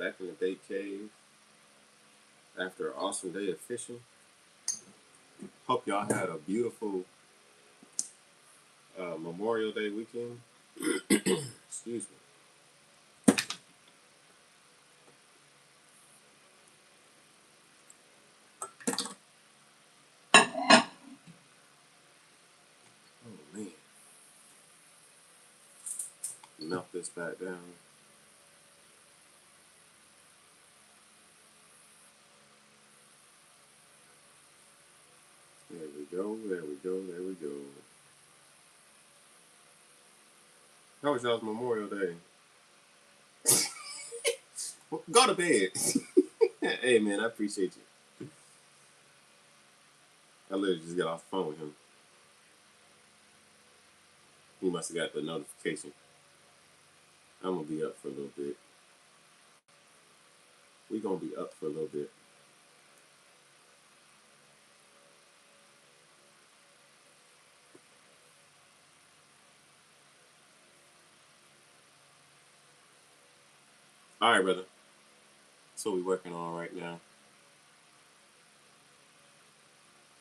Back in the Day Cave after an awesome day of fishing. Hope y'all had a beautiful Memorial Day weekend. Excuse me. Oh man. Melt this back down. There we go, there we go, there we go. How was y'all's Memorial Day? Go to bed. Hey man, I appreciate you. I literally just got off the phone with him. He must have got the notification. I'm gonna be up for a little bit. We gonna be up for a little bit. All right, brother. That's what we working on right now.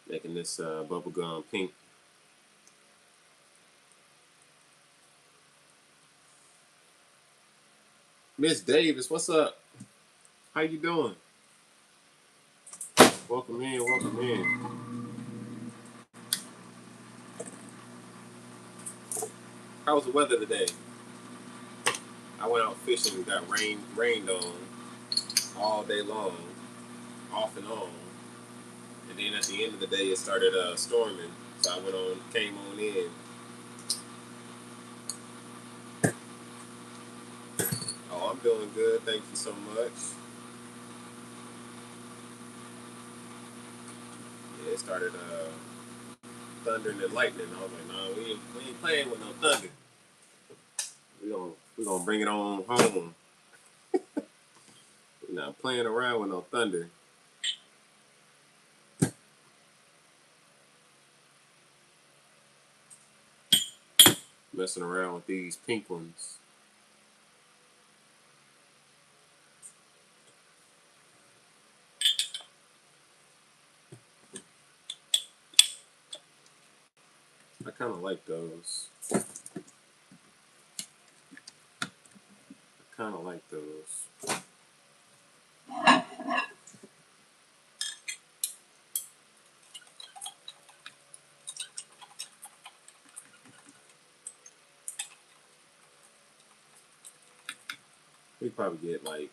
Making this bubblegum pink. Miss Davis, what's up? How you doing? Welcome in, welcome in. How was the weather today? I went out fishing and got rained on all day long, off and on. And then at the end of the day, it started storming. So I came on in. Oh, I'm doing good. Thank you so much. Yeah, it started thundering and lightning. I was like, nah, we ain't playing with no thunder. We gonna bring it on home. We're not playing around with no thunder. Messing around with these pink ones. I kind of like those. I kind of like those. We probably get like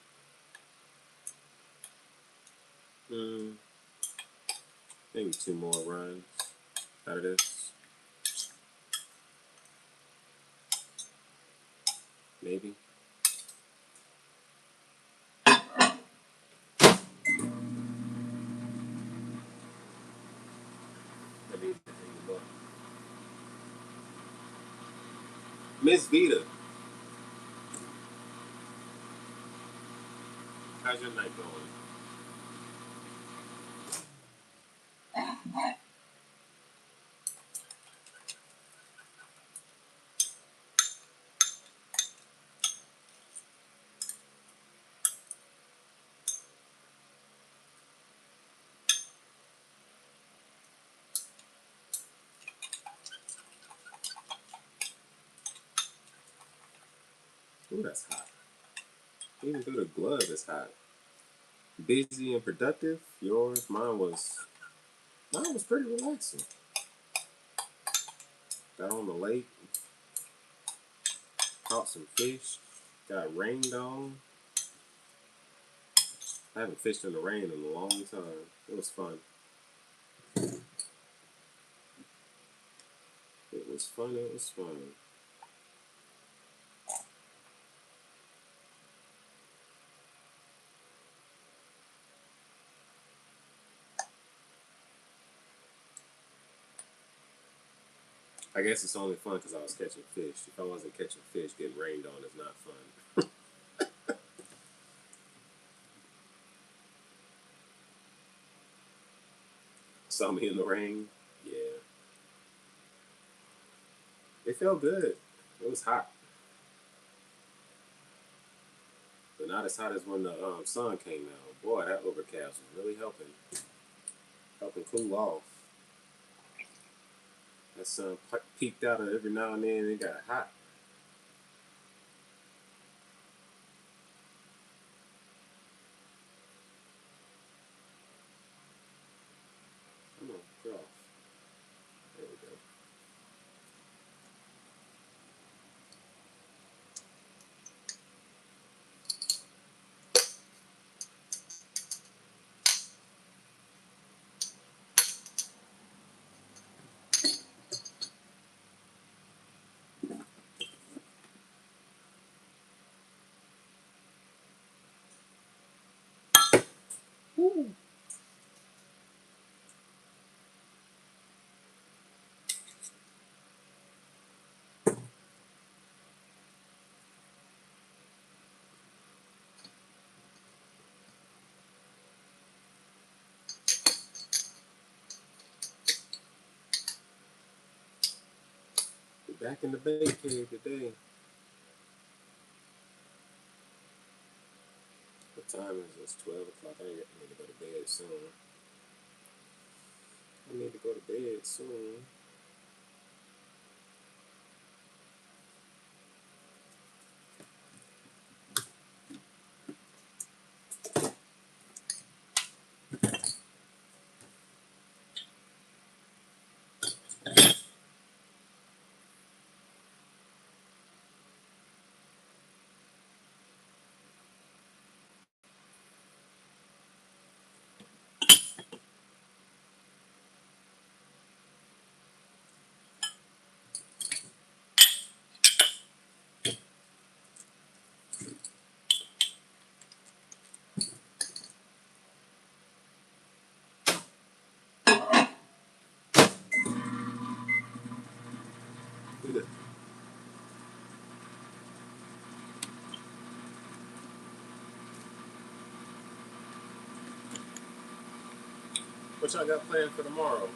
maybe 2 more runs out of this. Maybe. Miss Vita, how's your night going? Ooh, that's hot. Even through the glove, it's hot. Busy and productive. Yours, mine was pretty relaxing. Got on the lake, caught some fish, got rained on. I haven't fished in the rain in a long time. It was fun. It was fun. It was fun. I guess it's only fun because I was catching fish. If I wasn't catching fish, getting rained on is not fun. Saw me in the rain. Yeah. It felt good. It was hot. But not as hot as when the sun came out. Boy, that overcast was really helping cool off. That sun peeked out every now and then and it got hot. Come on, get off. There we go. Woo. We're back in the bay cave today. What time is this? 12 o'clock. I need to go to bed soon. I need to go to bed soon. What y'all got planned for tomorrow?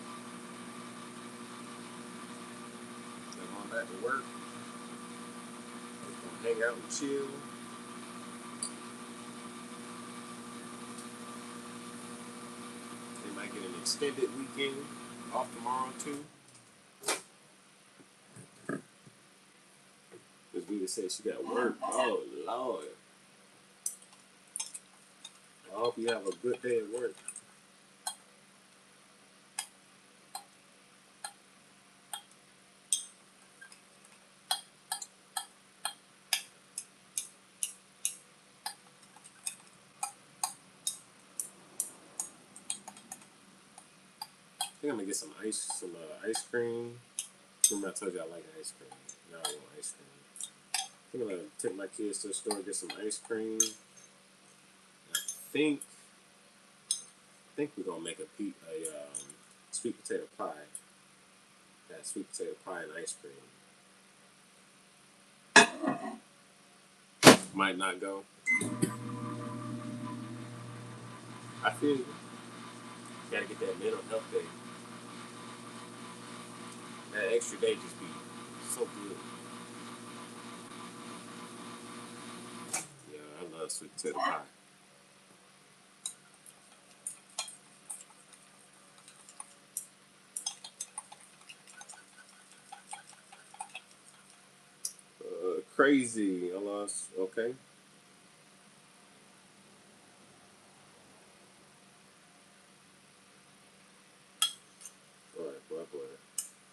Y'all going back to work? Gonna hang out and chill? They might get an extended weekend off tomorrow too. Because Vita said she got work. Oh Lord. I hope you have a good day at work. I think I'm gonna get some ice cream. Remember I told you I like ice cream. Now I want ice cream. I think I'm gonna take my kids to the store and get some ice cream. I think we're gonna make a sweet potato pie. That sweet potato pie and ice cream. Might not go. I feel you. Gotta get that mental health day. That extra day just be so good. Yeah, I love sweet potato pie. Crazy. I lost. Okay. Boy.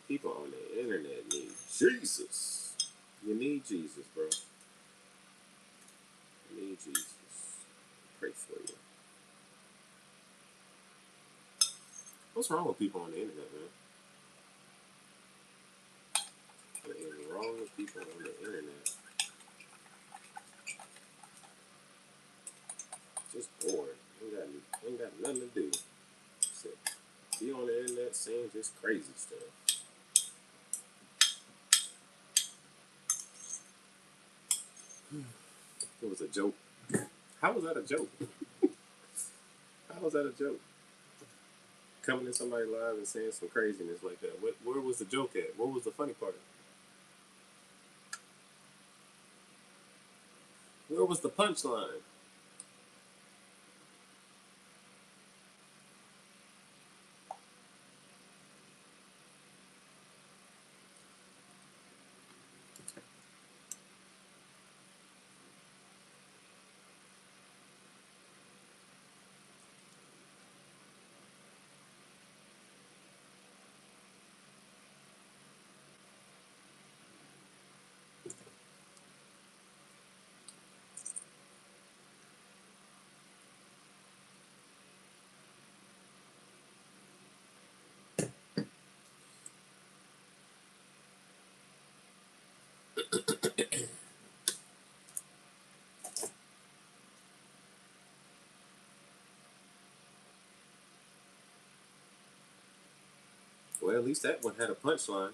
People on the internet need Jesus. You need Jesus, bro. You need Jesus. Pray for you. What's wrong with people on the internet, man? What is wrong with people on the internet? Just bored. Ain't got nothing to do. Except be on the internet saying just crazy stuff. It was a joke. How was that a joke? How was that a joke? Coming in somebody live and saying some craziness like that. Where was the joke at? What was the funny part? Where was the punchline? at least that one had a punchline.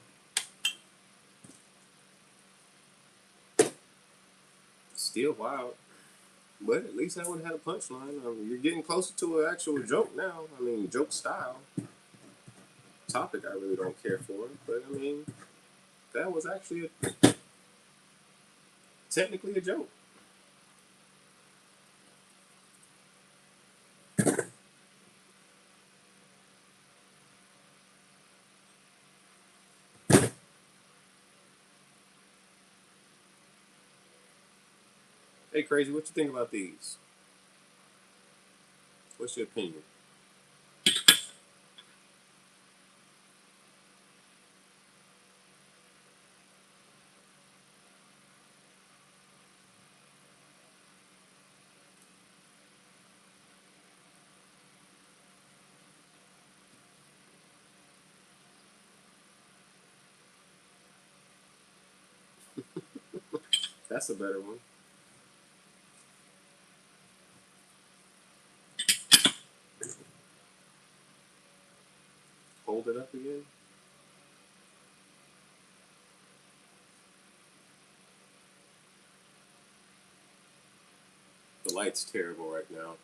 Still wild. But at least that one had a punchline. I mean, you're getting closer to an actual joke now. I mean, joke style. Topic I really don't care for. But I mean, that was actually technically a joke. Hey, Crazy, what you think about these? What's your opinion? That's a better one. Hold it up again. The light's terrible right now.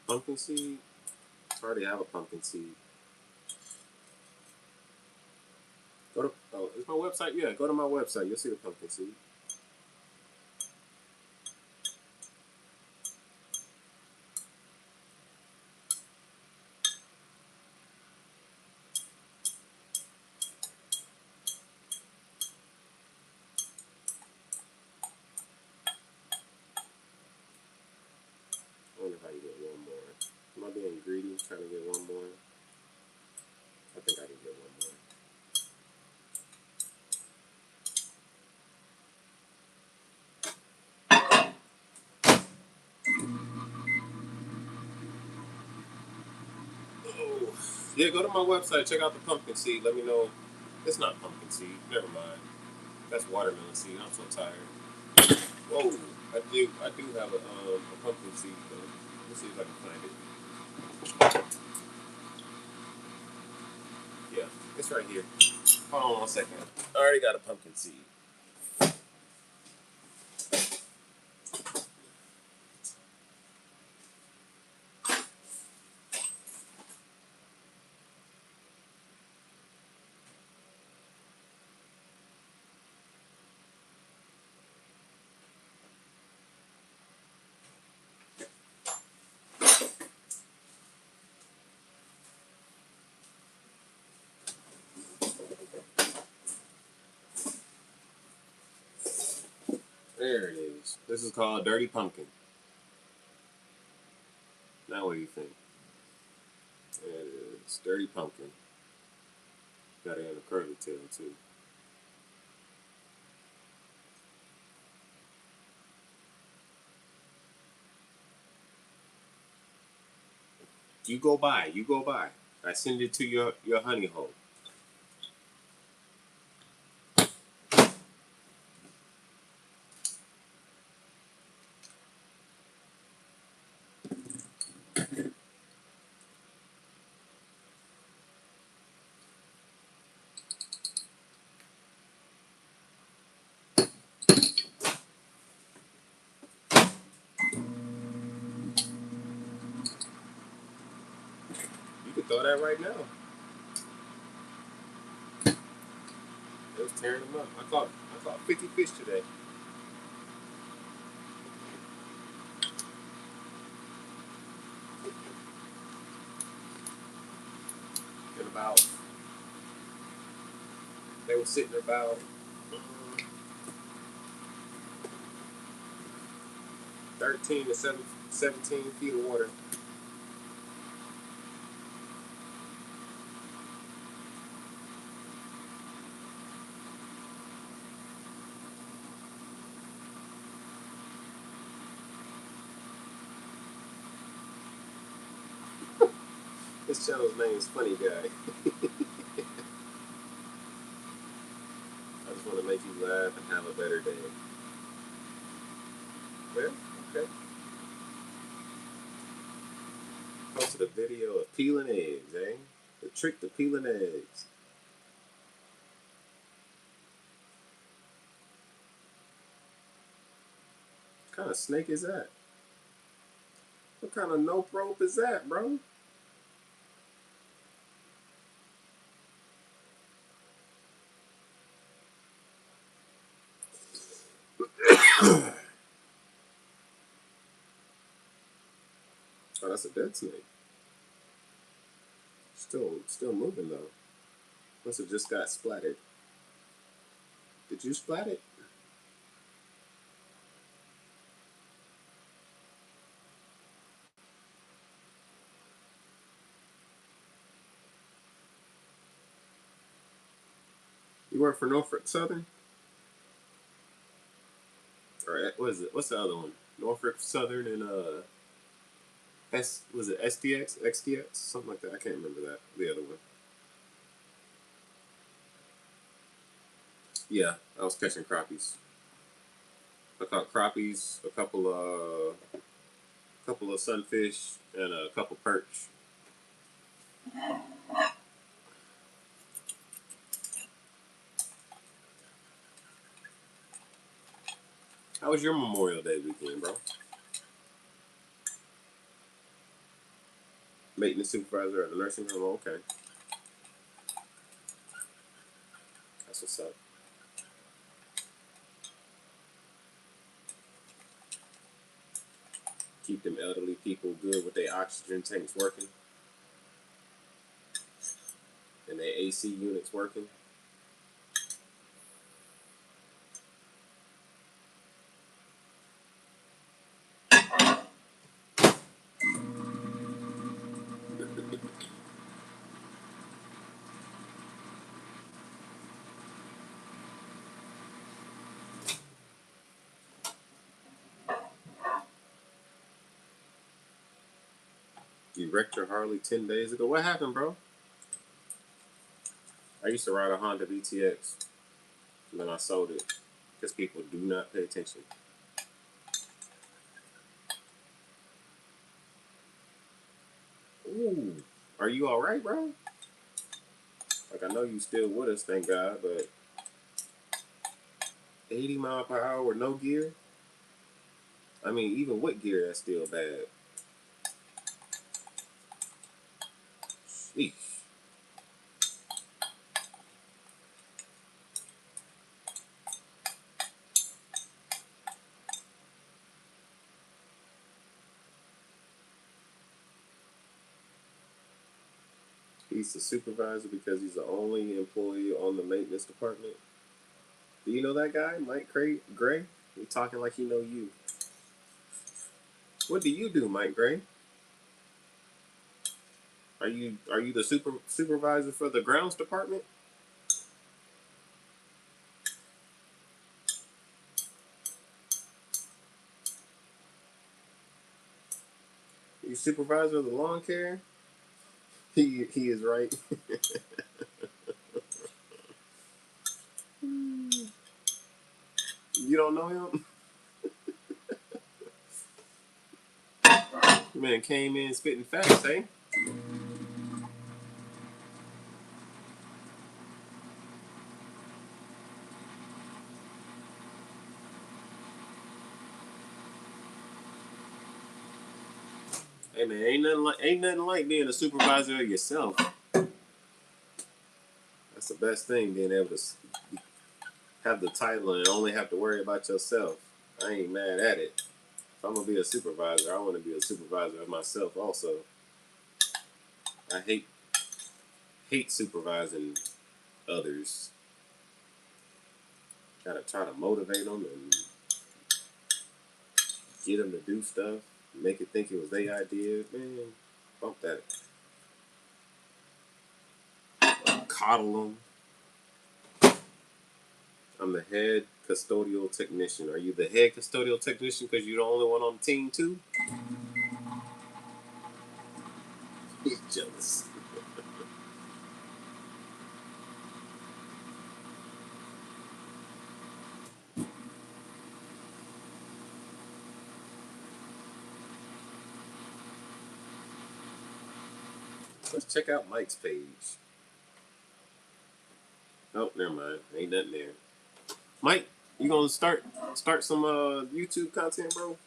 Pumpkin seed? I already have a pumpkin seed. Go to is my website? Yeah, go to my website. You'll see the pumpkin seed. I wonder if I can get one more. Am I being greedy trying to get one more? I think I can get one more. Oh, yeah, go to my website. Check out the pumpkin seed. Let me know. It's not pumpkin seed. Never mind. That's watermelon seed. I'm so tired. Whoa, I do have a pumpkin seed though. Let's see if I can find it. Yeah, it's right here. Hold on 1 second. I already got a pumpkin seed. There it is. This is called Dirty Pumpkin. Now what do you think? There it is. Dirty Pumpkin. Got it in a curly tail too. You go by. You go by. I send it to your honey hole. You can throw that right now. It was tearing them up. I caught 50 fish today. And about they were sitting about 13 to 17 feet of water. This channel's name is Funny Guy. I just want to make you laugh and have a better day. Well, okay. Posted a video of peeling eggs, eh? The trick to peeling eggs. What kind of snake is that? What kind of nope rope is that, bro? Oh, that's a dead snake. Still moving though. Must have just got splattered. Did you splat it? You work for Norfolk Southern? Or what is it? What's the other one? Norfolk Southern and was it SDX? XDX? Something like that. I can't remember that. The other one. Yeah, I was catching crappies. I caught crappies, a couple of sunfish, and a couple perch. How was your Memorial Day weekend, bro? Maintenance supervisor at the nursing home. Oh, okay, that's what's up. Keep them elderly people good with their oxygen tanks working and their AC units working. You wrecked your Harley 10 days ago. What happened, bro? I used to ride a Honda VTX, and then I sold it because people do not pay attention. Ooh, are you all right, bro? Like, I know you still with us, thank God, but 80 mile per hour with no gear? I mean, even with gear, that's still bad. Sheesh. He's the supervisor because he's the only employee on the maintenance department. Do you know that guy, Mike Gray? He talking like he know you. What do you do, Mike Gray? Are you the supervisor for the grounds department? You supervisor of the lawn care? He is right. You don't know him? Man came in spitting fast, eh? Hey man, ain't nothing like being a supervisor of yourself. That's the best thing, being able to have the title and only have to worry about yourself. I ain't mad at it. If I'm gonna be a supervisor, I want to be a supervisor of myself also. I hate supervising others. Gotta try to motivate them and get them to do stuff, make it think it was their idea. Man, bump that. Coddle them. I'm the head custodial technician. Are you the head custodial technician because you're the only one on the team too? He's jealous. Let's check out Mike's page. Oh, never mind. Ain't nothing there. Mike, you gonna start some YouTube content, bro?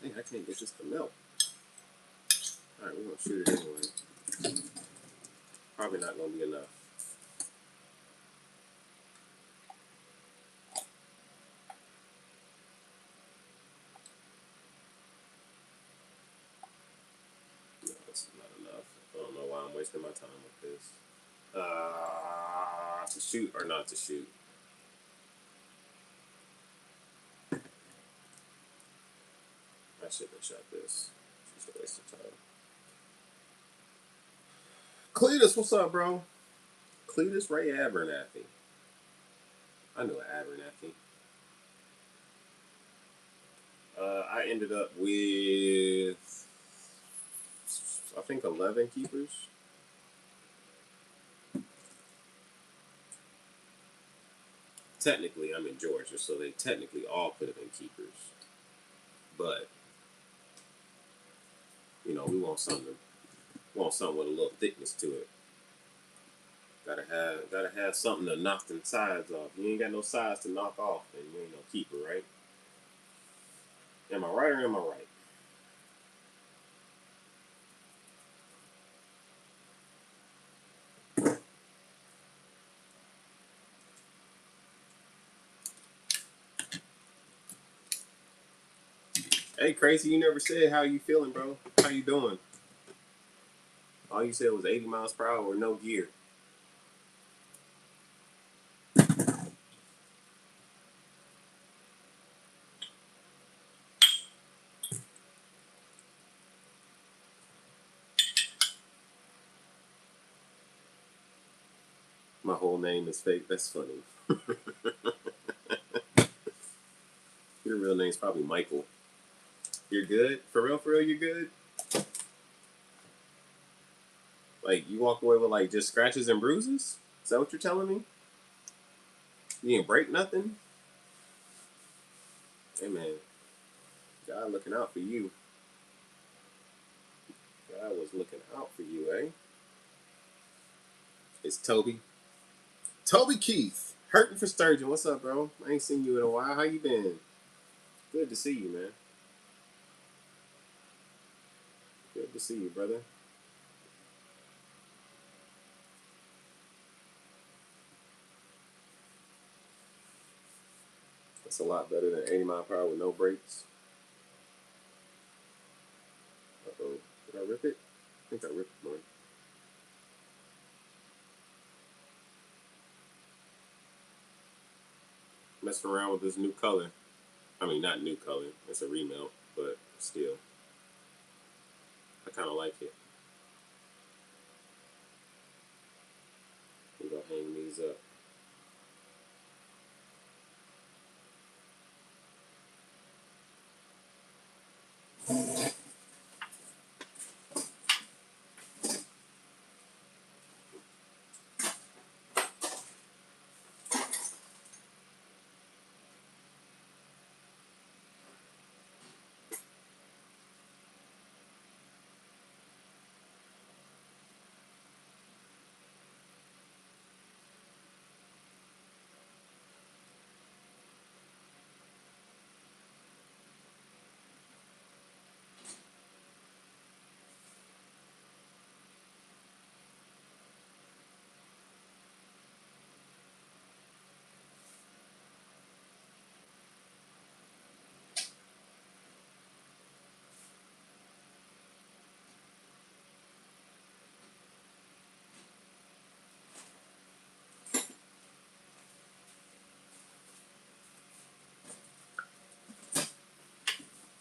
Dang, I can't get this to melt. All right, we're gonna shoot it anyway. Probably not gonna be enough. No, that's not enough. I don't know why I'm wasting my time with this. To shoot or not to shoot? I shouldn't have shot this. It's just a waste of time. Cletus, what's up, bro? Cletus Ray Abernathy. I knew Abernathy. I ended up with, I think, 11 keepers. Technically, I'm in Georgia, so they technically all could have been keepers. But you know, we want something with a little thickness to it. Gotta have something to knock them sides off. You ain't got no sides to knock off, and you ain't no keeper, right? Am I right or am I right? Hey, Crazy, you never said how you feeling, bro. How you doing? All you said was 80 miles per hour with no gear. My whole name is fake. That's funny. Your real name's probably Michael. You're good? For real, you're good? Like, you walk away with, like, just scratches and bruises? Is that what you're telling me? You didn't break nothing? Hey, man. God looking out for you. God was looking out for you, eh? It's Toby. Toby Keith. Hurting for Sturgeon. What's up, bro? I ain't seen you in a while. How you been? Good to see you, man. Good to see you, brother. That's a lot better than 80 mile per hour with no brakes. Uh-oh. Did I rip it? I think I ripped mine. Messing around with this new color. I mean, not new color. It's a remelt, but still. I kind of like it. I'm going to hang these up.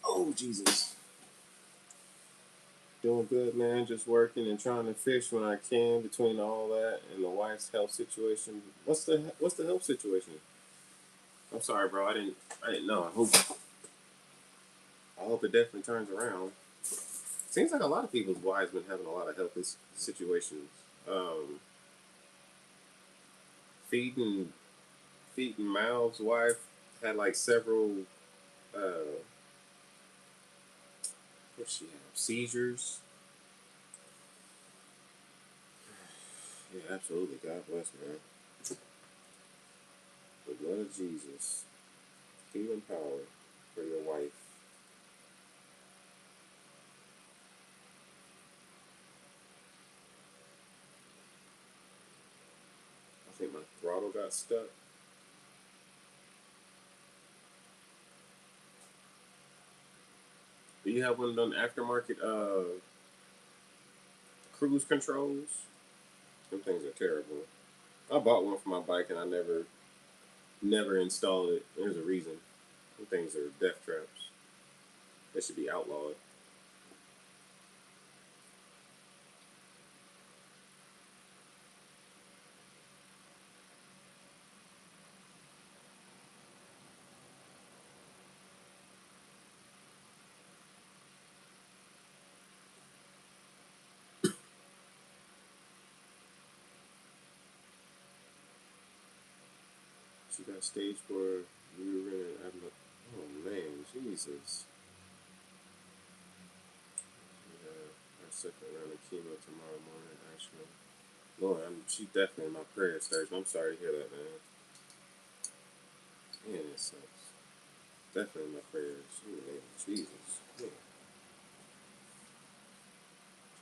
Oh, Jesus. Doing good, man. Just working and trying to fish when I can between all that and the wife's health situation. What's the health situation? I'm sorry, bro. I didn't know. I hope it definitely turns around. Seems like a lot of people's wives been having a lot of health situations. Um, feeding feeding Miles' wife had like several what she have seizures. Yeah, absolutely. God bless, man. The blood of Jesus, healing power for your wife. I think my throttle got stuck. Do you have one of them aftermarket cruise controls? Them things are terrible. I bought one for my bike and I never installed it. There's a reason. Them things are death traps. They should be outlawed. She got stage 4 uterine adeno. Oh man, Jesus. Yeah, our second round of chemo tomorrow morning, actually. Lord, she definitely in my prayers, Thursday. I'm sorry to hear that, man. Man, it sucks. Definitely in my prayers. In the name of Jesus. Yeah.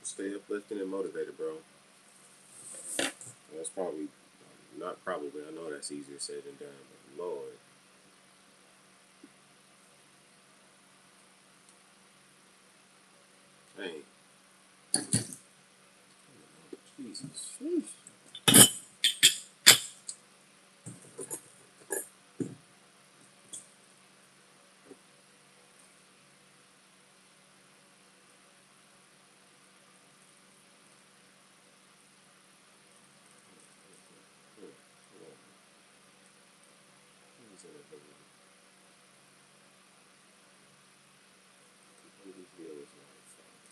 Just stay uplifted and motivated, bro. That's probably, not probably, I know that's easier said than done, but Lord. Hey, Jesus. Sheesh. He's in a completely heal his life, Father.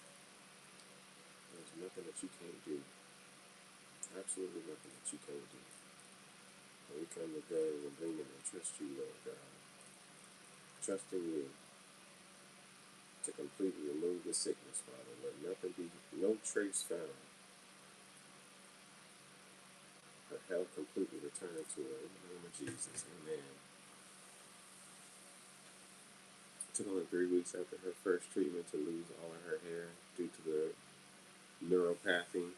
There's nothing that you can't do. Absolutely nothing that you can't do. And we come today with leaning and trust you, Lord God. Trusting you to completely remove the sickness, Father. Let nothing be, no trace found. Her health completely return to her in the name of Jesus. Amen. It took only 3 weeks after her first treatment to lose all of her hair due to the neuropathy.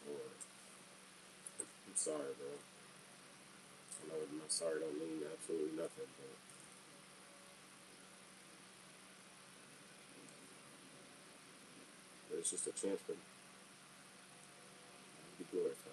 Lord, I'm sorry, bro. I know my sorry don't mean absolutely nothing, but it's just a chance for me to be glorified.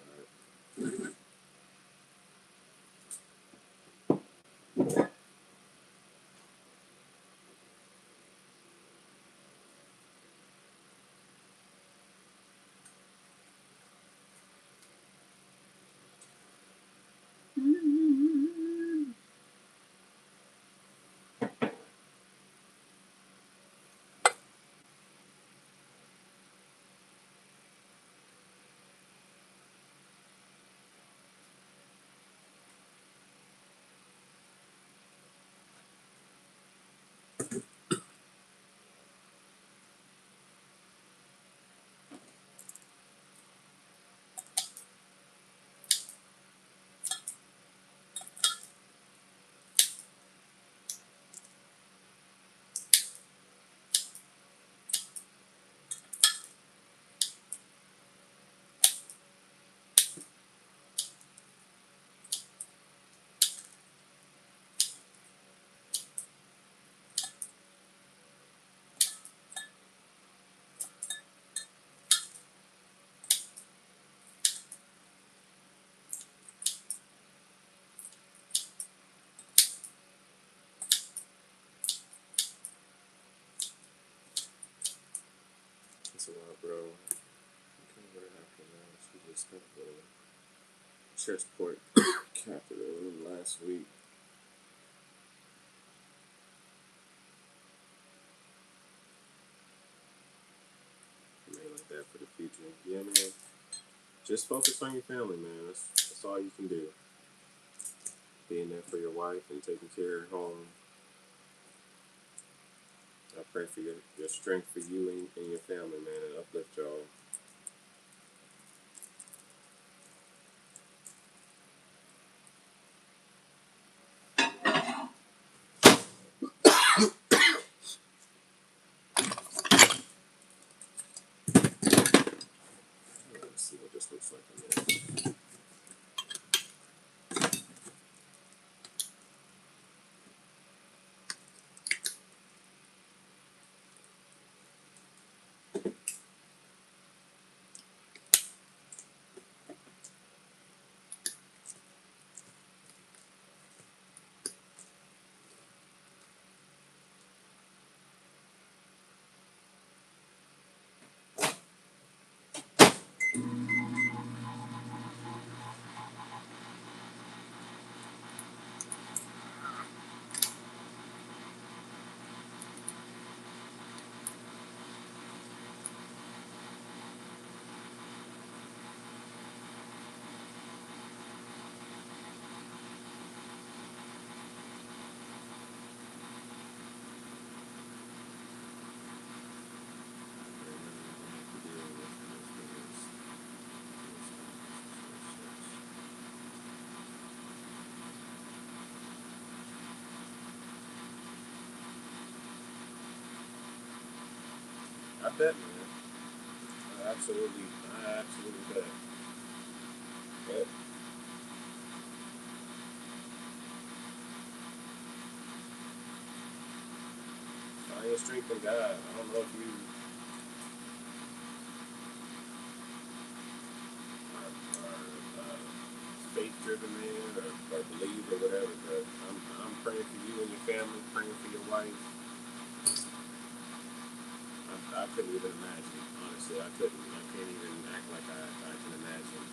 It's a while, bro. Okay, what happened now? She just got the chest port catheter in last week. Yeah, man. Just focus on your family, man. That's all you can do. Being there for your wife and taking care of home. I pray for your strength for you and your family, man, and uplift y'all. Let's see what this looks like in there. I bet, man. I absolutely bet. But find your strength in God. I don't know if you are faith-driven man or believe or whatever, but I'm praying for you and your family, praying for your wife. I couldn't even imagine. Honestly, I couldn't. I can't even act like I can imagine.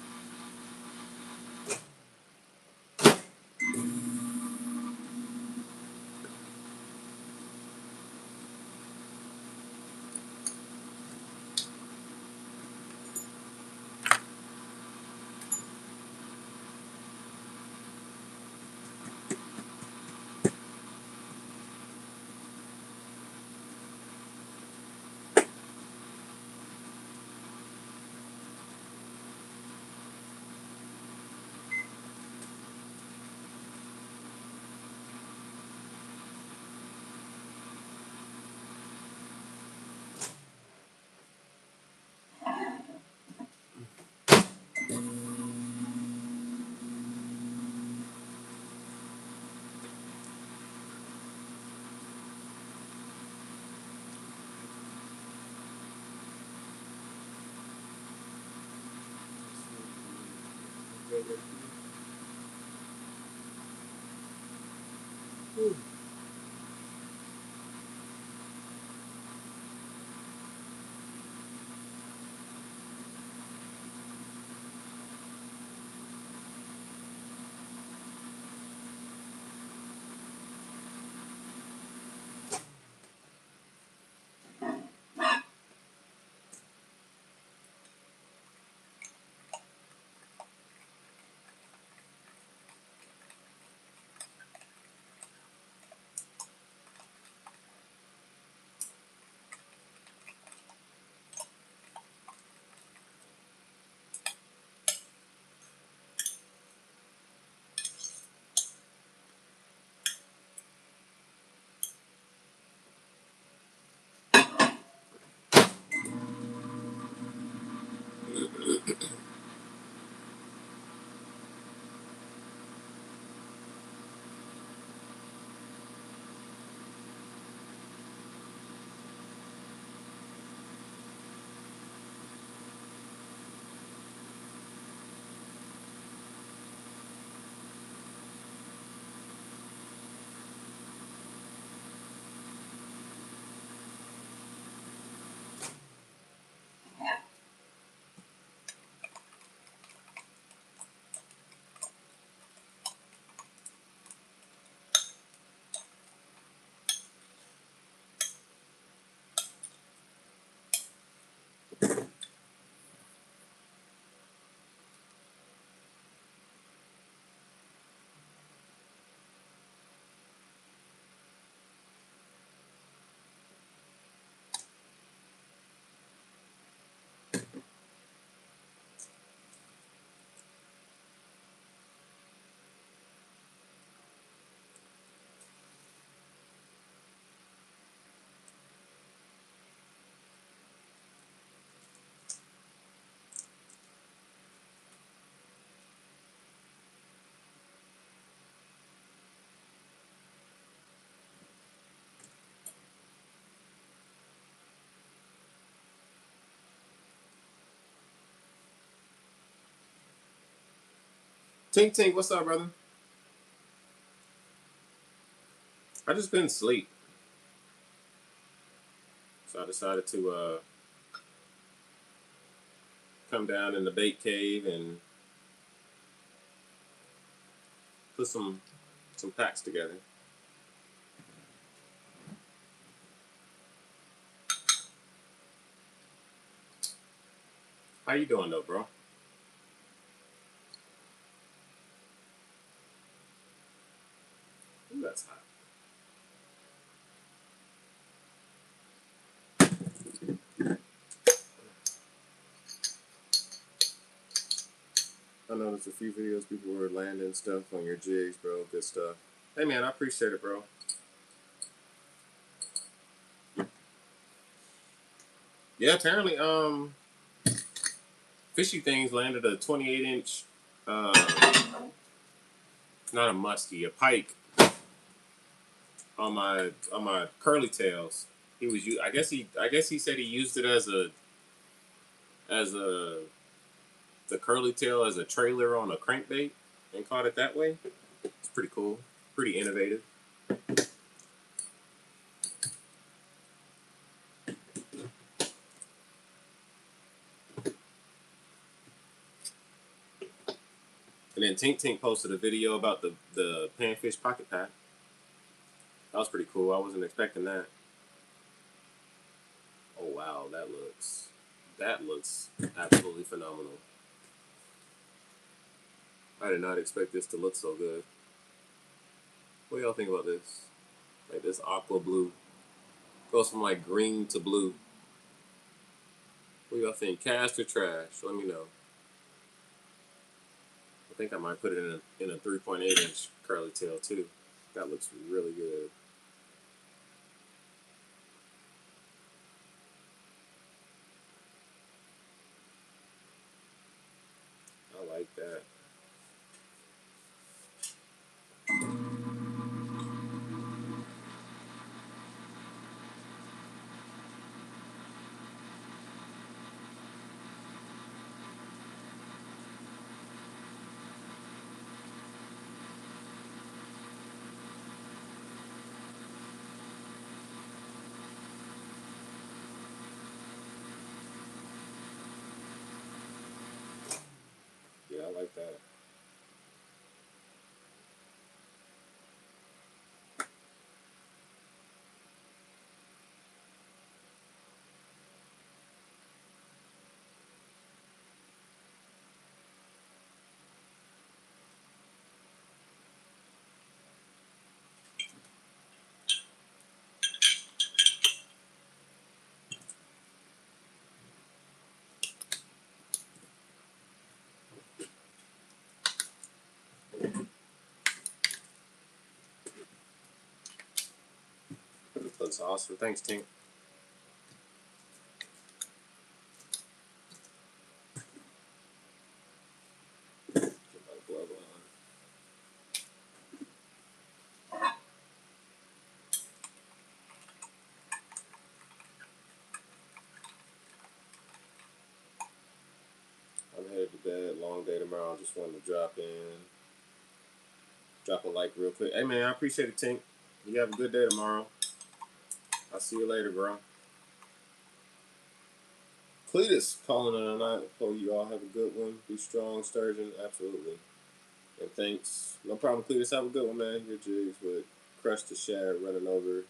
Tink Tink, what's up, brother? I just couldn't sleep, so I decided to come down in the bait cave and put some packs together. How you doing though, bro? Ooh, that's hot. I noticed a few videos people were landing stuff on your jigs, bro. Good stuff. Hey man, I appreciate it, bro. Yeah, apparently, Fishy Things landed a 28-inch, not a muskie, a pike on my curly tails. He was, I guess he said he used it as a the curly tail as a trailer on a crankbait and caught it that way. It's pretty cool, pretty innovative. And then Tink Tink posted a video about the panfish pocket pack. That was pretty cool. I wasn't expecting that. Oh wow, that looks absolutely phenomenal. I did not expect this to look so good. What do y'all think about this? Like this aqua blue goes from like green to blue. What do y'all think? Cast or trash? Let me know. I think I might put it in a 3.8-inch curly tail too. That looks really good. I like that. Yeah, I like that. Looks awesome. Thanks, Tink. Get my glove on. I'm headed to bed. Long day tomorrow. Just wanted to drop a like real quick. Hey man, I appreciate it, Tink. You have a good day tomorrow. I'll see you later, bro. Cletus calling it a night. Hope you all have a good one. Be strong, Sturgeon. Absolutely. And thanks. No problem, Cletus. Have a good one, man. Your jigs with Crush the Shad running over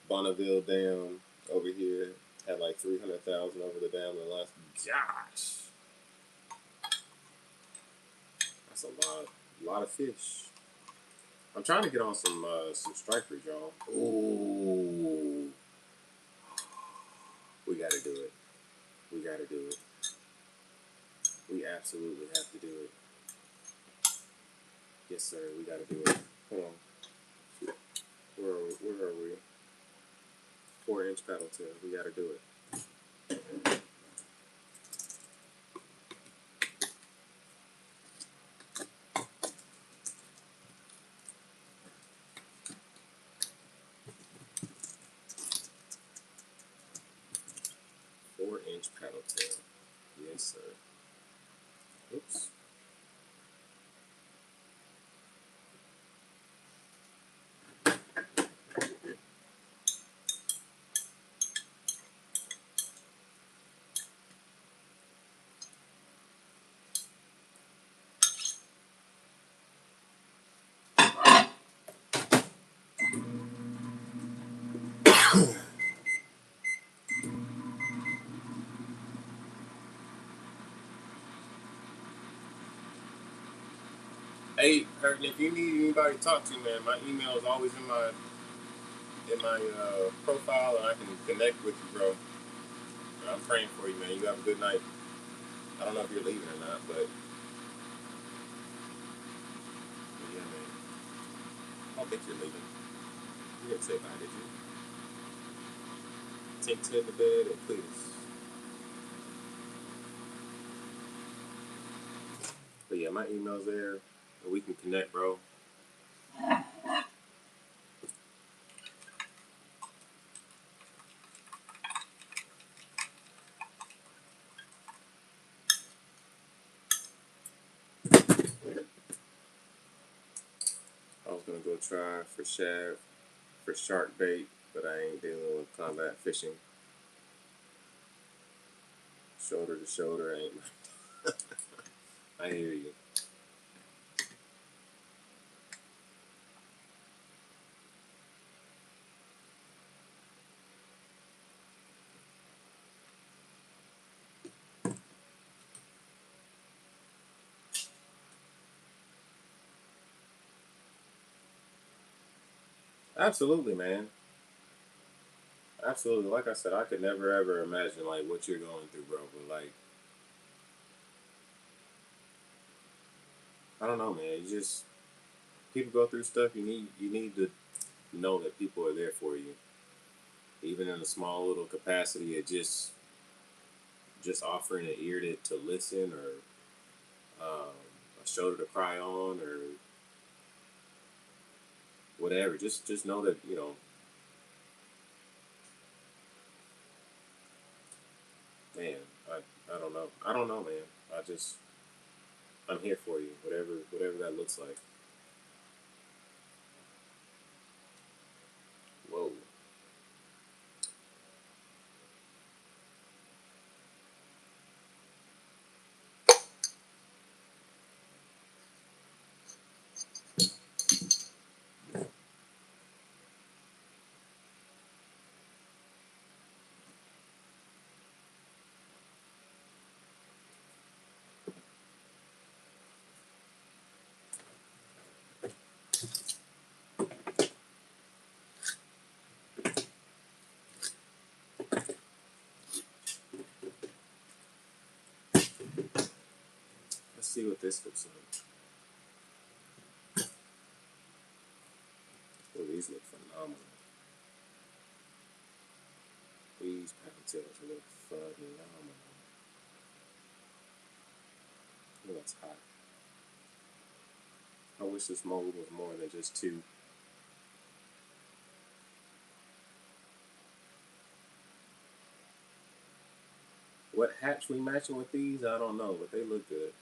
Bonneville Dam over here. Had like 300,000 over the dam in the last. Gosh. That's a lot of fish. I'm trying to get on some strikers, y'all. Ooh. We gotta do it. We gotta do it. We absolutely have to do it. Yes, sir. We gotta do it. Hold on. Where are we? 4-inch paddle tail. We gotta do it. 4-inch paddle tail. Yes, sir. Oops. Hey, Curtin, if you need anybody to talk to, man, my email is always in my profile, and I can connect with you, bro. I'm praying for you, man. You have a good night. I don't know if you're leaving or not, but yeah, man. I don't think you're leaving. You didn't say bye, did you? Take to the bed and please. But yeah, my email's there, and we can connect, bro. I was gonna go try for shark bait, but I ain't dealing with combat fishing. Shoulder to shoulder, ain't. I hear you. Absolutely, man. Absolutely. Like I said, I could never ever imagine like what you're going through, bro. But like, I don't know, man. You just people go through stuff. You need to know that people are there for you, even in a small little capacity. Of just offering an ear to listen, or a shoulder to cry on, or whatever. Just know that man. I don't know. I don't know, man. I'm here for you. Whatever that looks like. Whoa. Let's see what this looks like. Oh, these look phenomenal. These ponytails look phenomenal. Oh, that's hot. I wish this mold was more than just two. What hats we matching with these? I don't know, but they look good.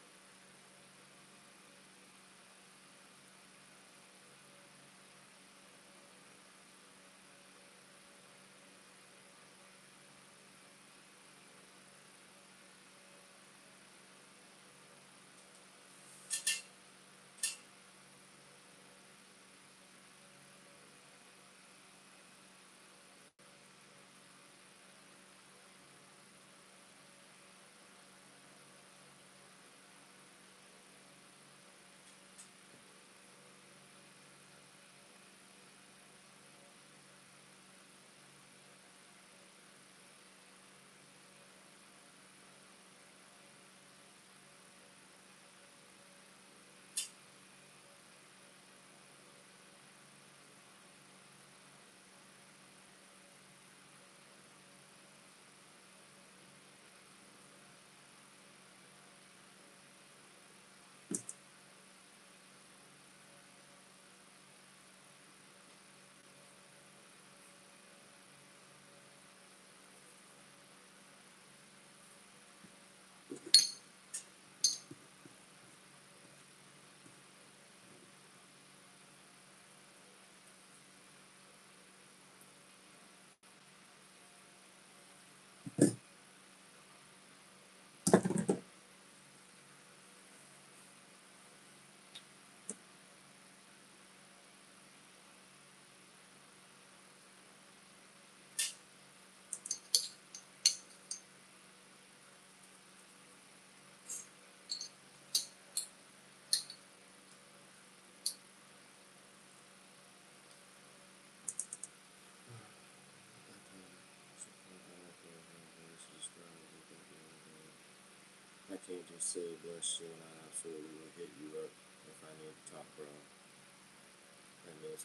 Still bless you, and I absolutely will hit you up if I need to talk, bro.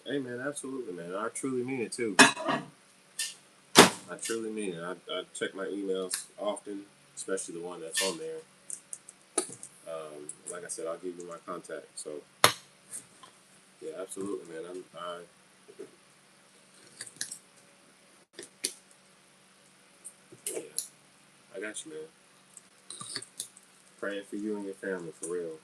Hey, man, absolutely, man. I truly mean it, too. I truly mean it. I check my emails often, especially the one that's on there. Like I said, I'll give you my contact. So, yeah, absolutely, man. Yeah, I got you, man. Praying for you and your family, for real.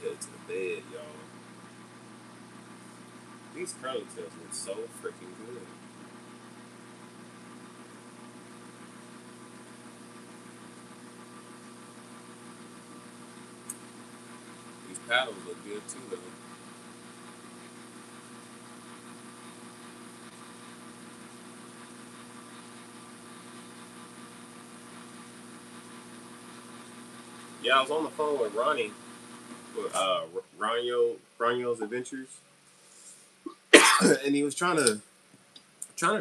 Head to the bed, y'all. These curly tails look so freaking good. These paddles look good, too, though. Yeah, I was on the phone with Ronnie, with Ronio's Adventures, and he was trying to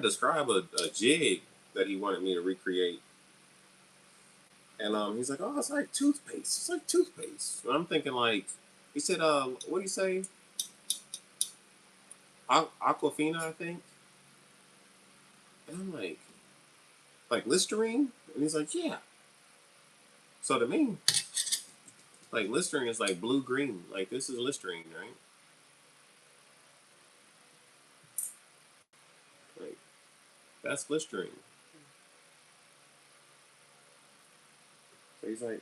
describe a jig that he wanted me to recreate. And he's like, "Oh, it's like toothpaste. It's like toothpaste." And I'm thinking like, he said, what do you say? Aquafina, I think. And I'm like Listerine? And he's like, "Yeah." So to me, like Listerine is like blue green. Like this is Listerine, right? Like that's Listerine. So he's like,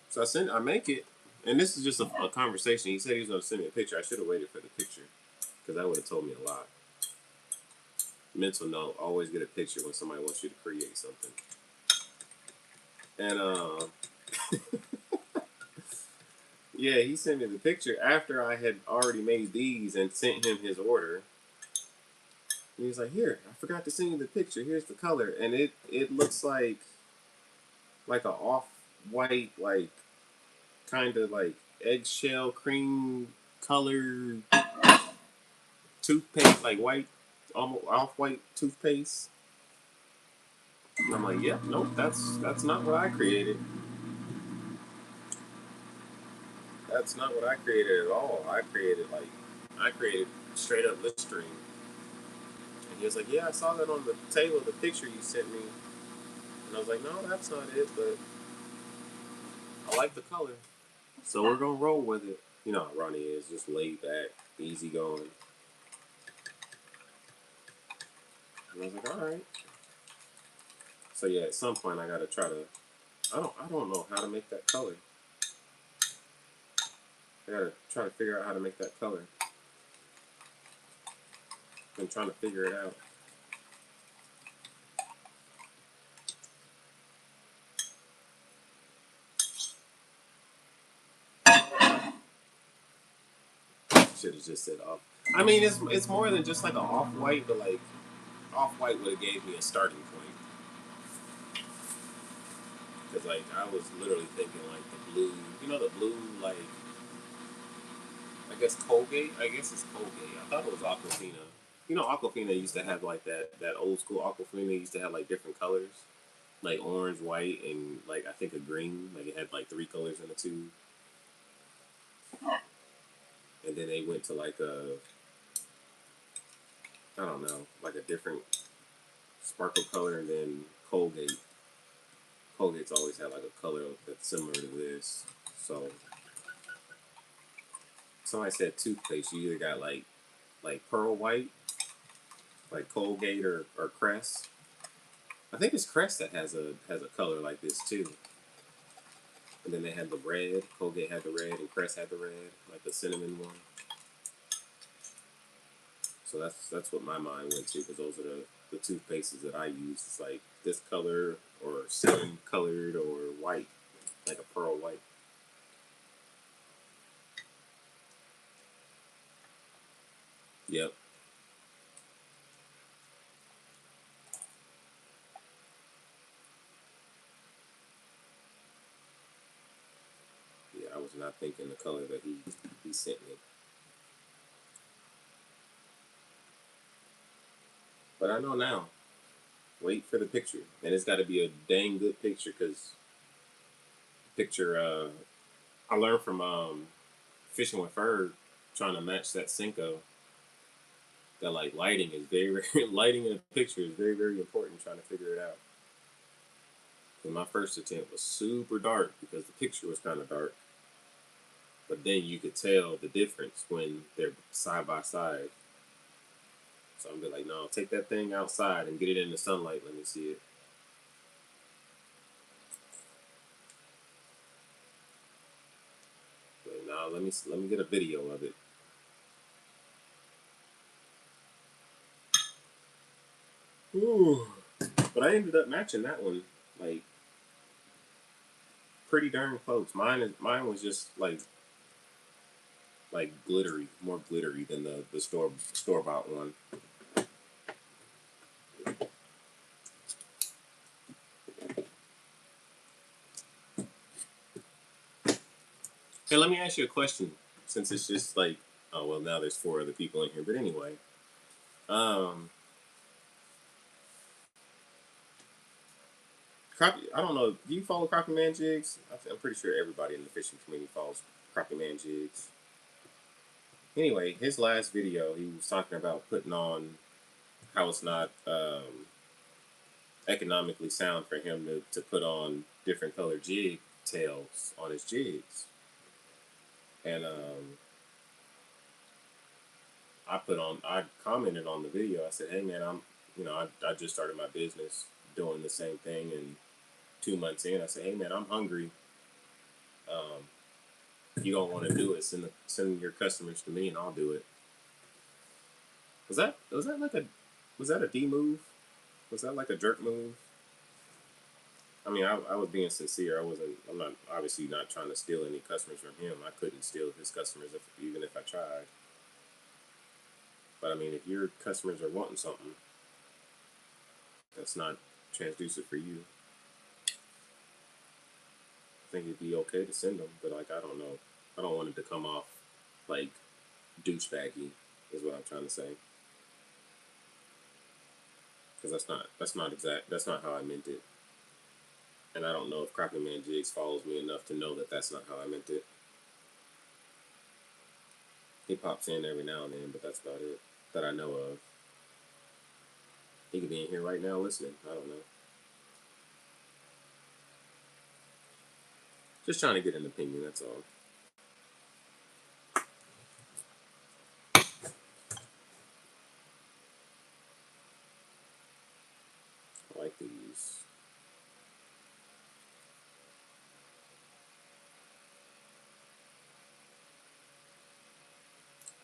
So I make it, and this is just a conversation. He said he was gonna send me a picture. I should have waited for the picture because that would have told me a lot. Mental note: always get a picture when somebody wants you to create something. And yeah, he sent me the picture after I had already made these and sent him his order. He was like, "Here, I forgot to send you the picture. Here's the color," and it looks like a off white, like kind of like eggshell cream color toothpaste, like white, almost off white toothpaste. And I'm like, "Yep, nope, that's not what I created. That's not what I created at all. I created straight up Listerine." And he was like, "Yeah, I saw that on the table, the picture you sent me." And I was like, "No, that's not it, but I like the color. So we're gonna roll with it." You know how Ronnie is, just laid back, easy going. And I was like, "All right." So yeah, at some point I gotta try to. I don't know how to make that color. I gotta try to figure out how to make that color. I'm trying to figure it out. Should have just said off. I mean, it's more than just like an off white, but like off white would have gave me a starting point. Because like I was literally thinking like the blue, the blue like I guess Colgate. I guess it's Colgate. I thought it was Aquafina. Aquafina used to have like that old school Aquafina used to have like different colors, like orange, white, and like I think a green. Like it had like three colors in the tube. And then they went to like I don't know, like a different sparkle color, and then Colgate's always had like a color that's similar to this. So somebody said toothpaste. You either got like pearl white, like Colgate or Crest. I think it's Crest that has a color like this too. And then they had the red. Colgate had the red, and Crest had the red, like the cinnamon one. So that's what my mind went to because those are the toothpastes that I use. It's like this color or cinnamon colored or white, like a pearl white. Yep. not thinking the color that he sent me. But I know now. Wait for the picture, and it's got to be a dang good picture because picture. I learned from fishing with Ferg, trying to match that Senko. That like lighting is very lighting in a picture is very important. Trying to figure it out. And my first attempt was super dark because the picture was kind of dark. But then you could tell the difference when they're side by side. So I'm be like, no, take that thing outside and get it in the sunlight. Let me see it. But no, let me get a video of it. Ooh. But I ended up matching that one like pretty darn close. Mine was just like glittery, more glittery than the store bought one. Hey, let me ask you a question. Since it's just like, oh well, now there's 4 other people in here. But anyway, um, I don't know. Do you follow Crappie Man Jigs? I'm pretty sure everybody in the fishing community follows Crappie Man Jigs. Anyway, his last video, he was talking about putting on how it's not economically sound for him to put on different color jig tails on his jigs. And I commented on the video. I said, hey man, I just started my business doing the same thing. And 2 months in, I said, hey man, I'm hungry. If you don't want to do it, send your customers to me and I'll do it. Was that a D move? Was that like a jerk move? I mean, I was being sincere. I'm not obviously not trying to steal any customers from him. I couldn't steal his customers even if I tried. But I mean, if your customers are wanting something that's not transducer for you, I think it'd be okay to send them. But like, I don't know. I don't want it to come off like douchebaggy, is what I'm trying to say. Because that's not how I meant it. And I don't know if Crappie Man Jigs follows me enough to know that that's not how I meant it. He pops in every now and then, but that's about it that I know of. He could be in here right now listening. I don't know. Just trying to get an opinion, that's all. I like these.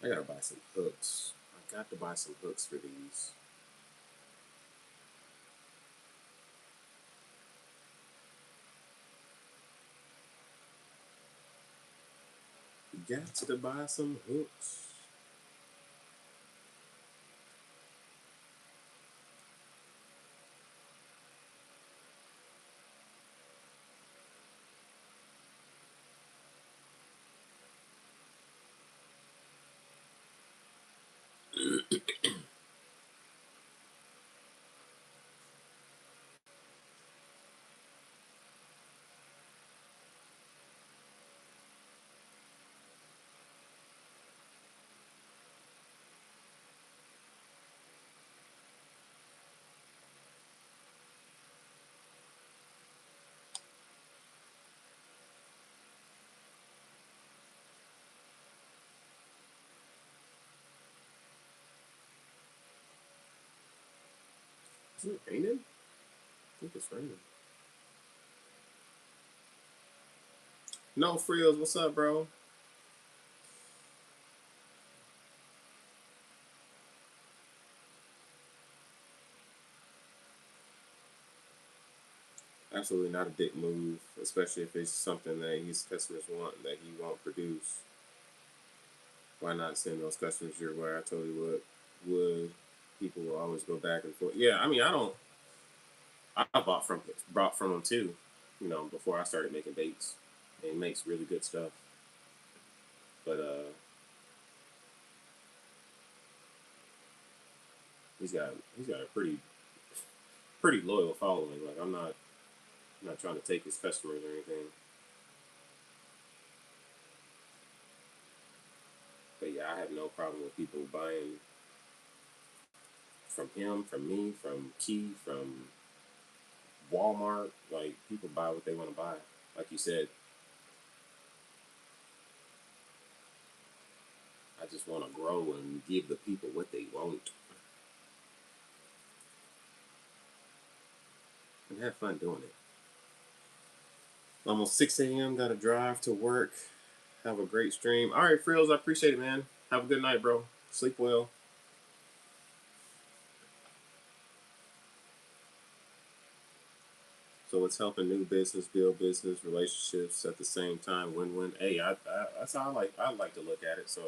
I gotta buy some hooks. I got to buy some hooks for these. Got to buy some hooks. Is it raining? I think it's raining. No frills, what's up, bro? Absolutely not a dick move, especially if it's something that his customers want that he won't produce. Why not send those customers your way? I tell you what, would people will always go back and forth. Yeah, I mean, I don't. I bought from him too. You know, before I started making baits, and he makes really good stuff. But he's got a pretty loyal following. Like I'm not trying to take his customers or anything. But yeah, I have no problem with people buying from him, from me, from Key, from Walmart. Like people buy what they want to buy. Like you said, I just want to grow and give the people what they want and have fun doing it. Almost 6 a.m. Got to drive to work. Have a great stream. All right, Frills, I appreciate it, man. Have a good night, bro. Sleep well. So it's helping new business build business relationships at the same time. Win-win. Hey, that's how I like to look at it. So,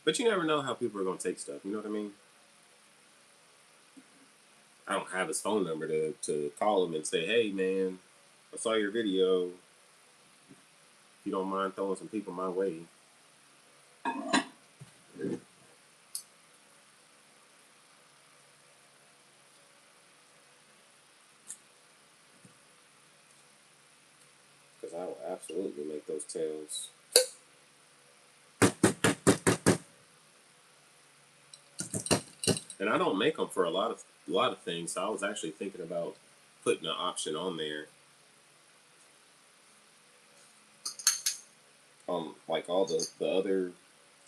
but you never know how people are gonna take stuff. You know what I mean? I don't have his phone number to call him and say, hey, man, I saw your video. If you don't mind throwing some people my way, because I will absolutely make those tails. And I don't make them for a lot of things. So I was actually thinking about putting an option on there, like all the other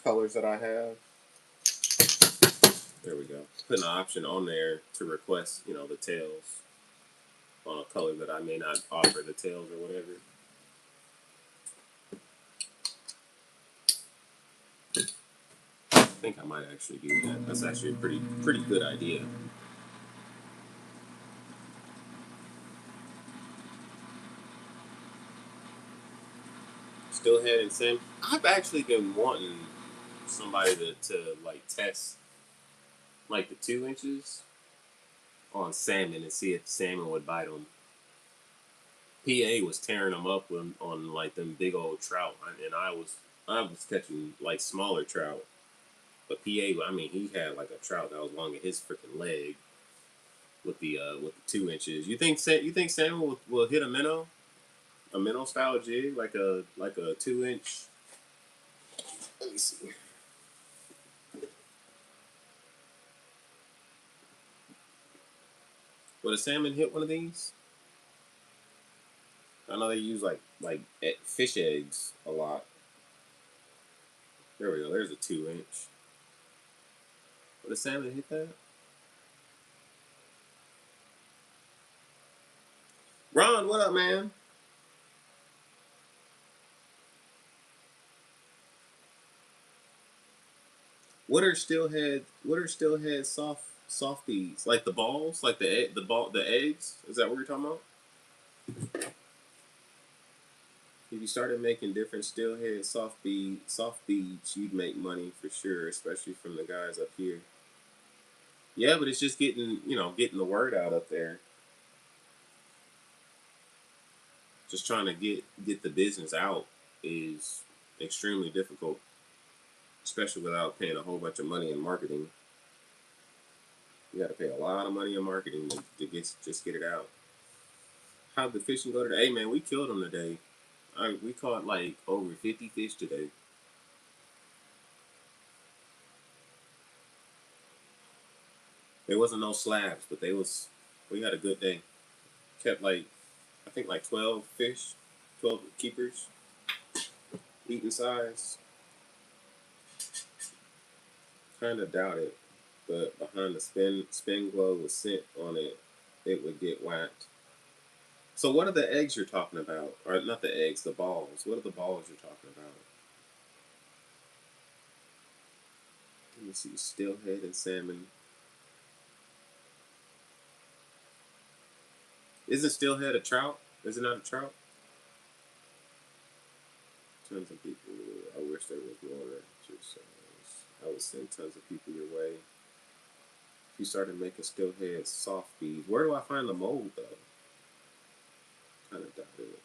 colors that I have. There we go. Putting an option on there to request, the tails on a color that I may not offer the tails or whatever. I think I might actually do that. That's actually a pretty good idea. Still heading Sam. I've actually been wanting somebody to like test like the 2 inches on salmon and see if salmon would bite them. PA was tearing them up on like them big old trout, and I was catching like smaller trout. But PA, I mean, he had like a trout that was long as his freaking leg with the 2 inches. You think salmon will hit a minnow style jig like a 2 inch? Let me see. Would a salmon hit one of these? I know they use like fish eggs a lot. There we go. There's a 2 inch. Would a salmon hit that? Ron, what up, man? What are stillhead softies? Like the balls, like the eggs? Is that what you're talking about? If you started making different stillhead soft beads, you'd make money for sure, especially from the guys up here. Yeah, but it's just getting the word out up there. Just trying to get the business out is extremely difficult, especially without paying a whole bunch of money in marketing. You got to pay a lot of money in marketing to just get it out. How'd the fishing go today? Hey man, we killed them today. We caught like over 50 fish today. There wasn't no slabs, but we had a good day. Kept like I think like 12 fish, 12 keepers, eating size. Kind of doubt it, but behind the spin glow with scent on it, it would get whacked. So what are the eggs you're talking about? Or not the eggs, the balls. What are the balls you're talking about? Let me see. Steelhead and salmon. Isn't steelhead a trout? Is it not a trout? Tons of people. I wish there was more. Just I would send tons of people your way. If you started making steelhead soft beads, where do I find the mold though? Kind of doubt it.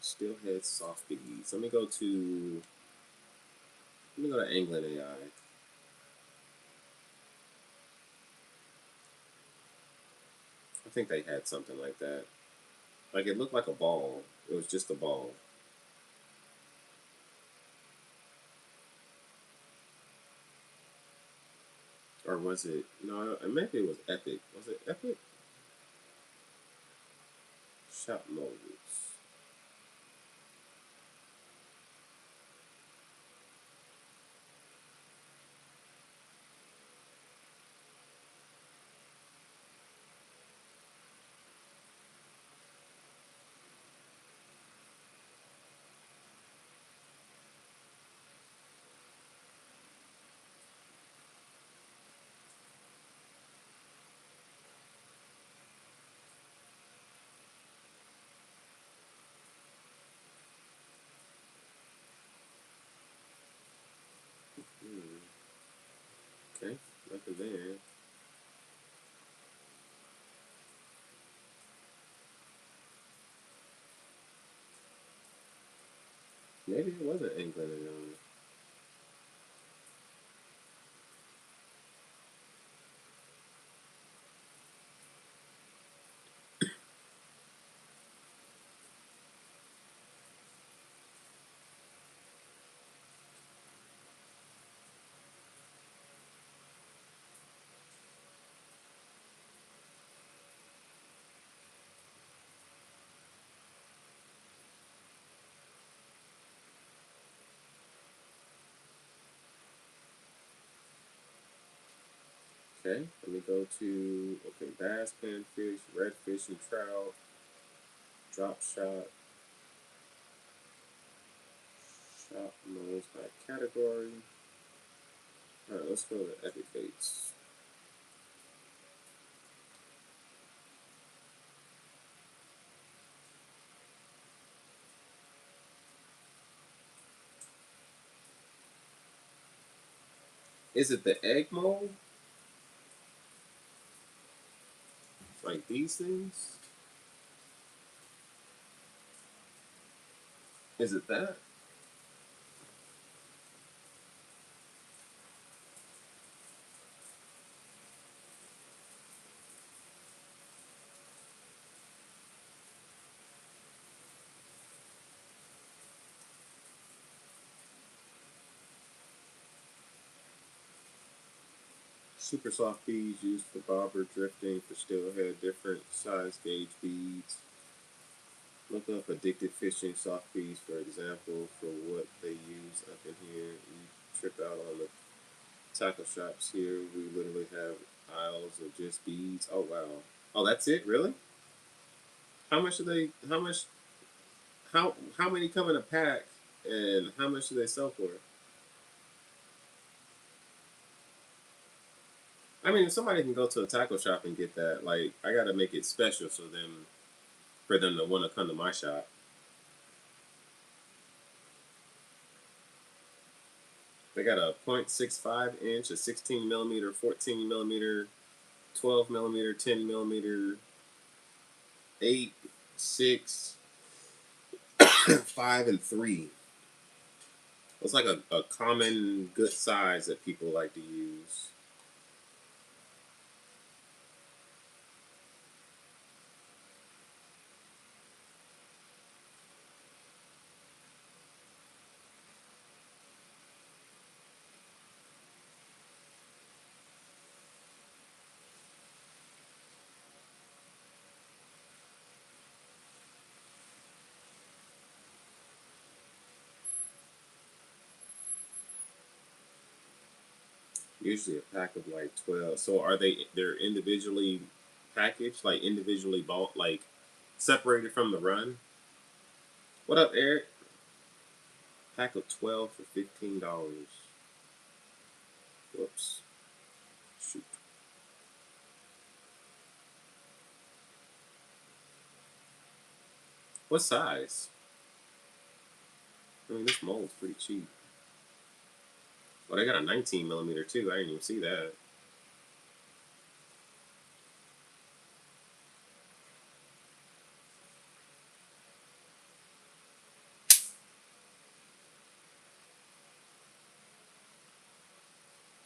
Steelhead soft beads. Let me go to Angling AI. I think they had something like that. Like it looked like a ball. It was just a ball. Or was it? No, maybe it was Epic. Was it Epic? Shop molds. Hmm. Okay, nothing there. Maybe it wasn't England alone. Okay, let me go to bass, panfish, redfish, and trout. Drop shop modes by category. All right, let's go to Epic Baits. Is it the egg mold? Like these things? Is it that? Super soft beads used for bobber drifting for steelhead, different size gauge beads. Look up addicted fishing soft beads for example for what they use up in here. You trip out on the tackle shops here. We literally have aisles of just beads. Oh wow. Oh, that's it? Really? How much do they? How much? How many come in a pack? And how much do they sell for? I mean, if somebody can go to a tackle shop and get that, like, I gotta make it special so them for them to want to come to my shop. They got a .65 inch, a 16 millimeter, 14 millimeter, 12 millimeter, 10 millimeter, 8, 6, 5, and 3. It's like a common good size that people like to use. Usually a pack of like 12. So are they're individually packaged, like individually bought, like separated from the run? What up, Eric? Pack of 12 for $15. Whoops. Shoot. What size? I mean, this mold's pretty cheap. Oh, they got a 19 millimeter too. I didn't even see that.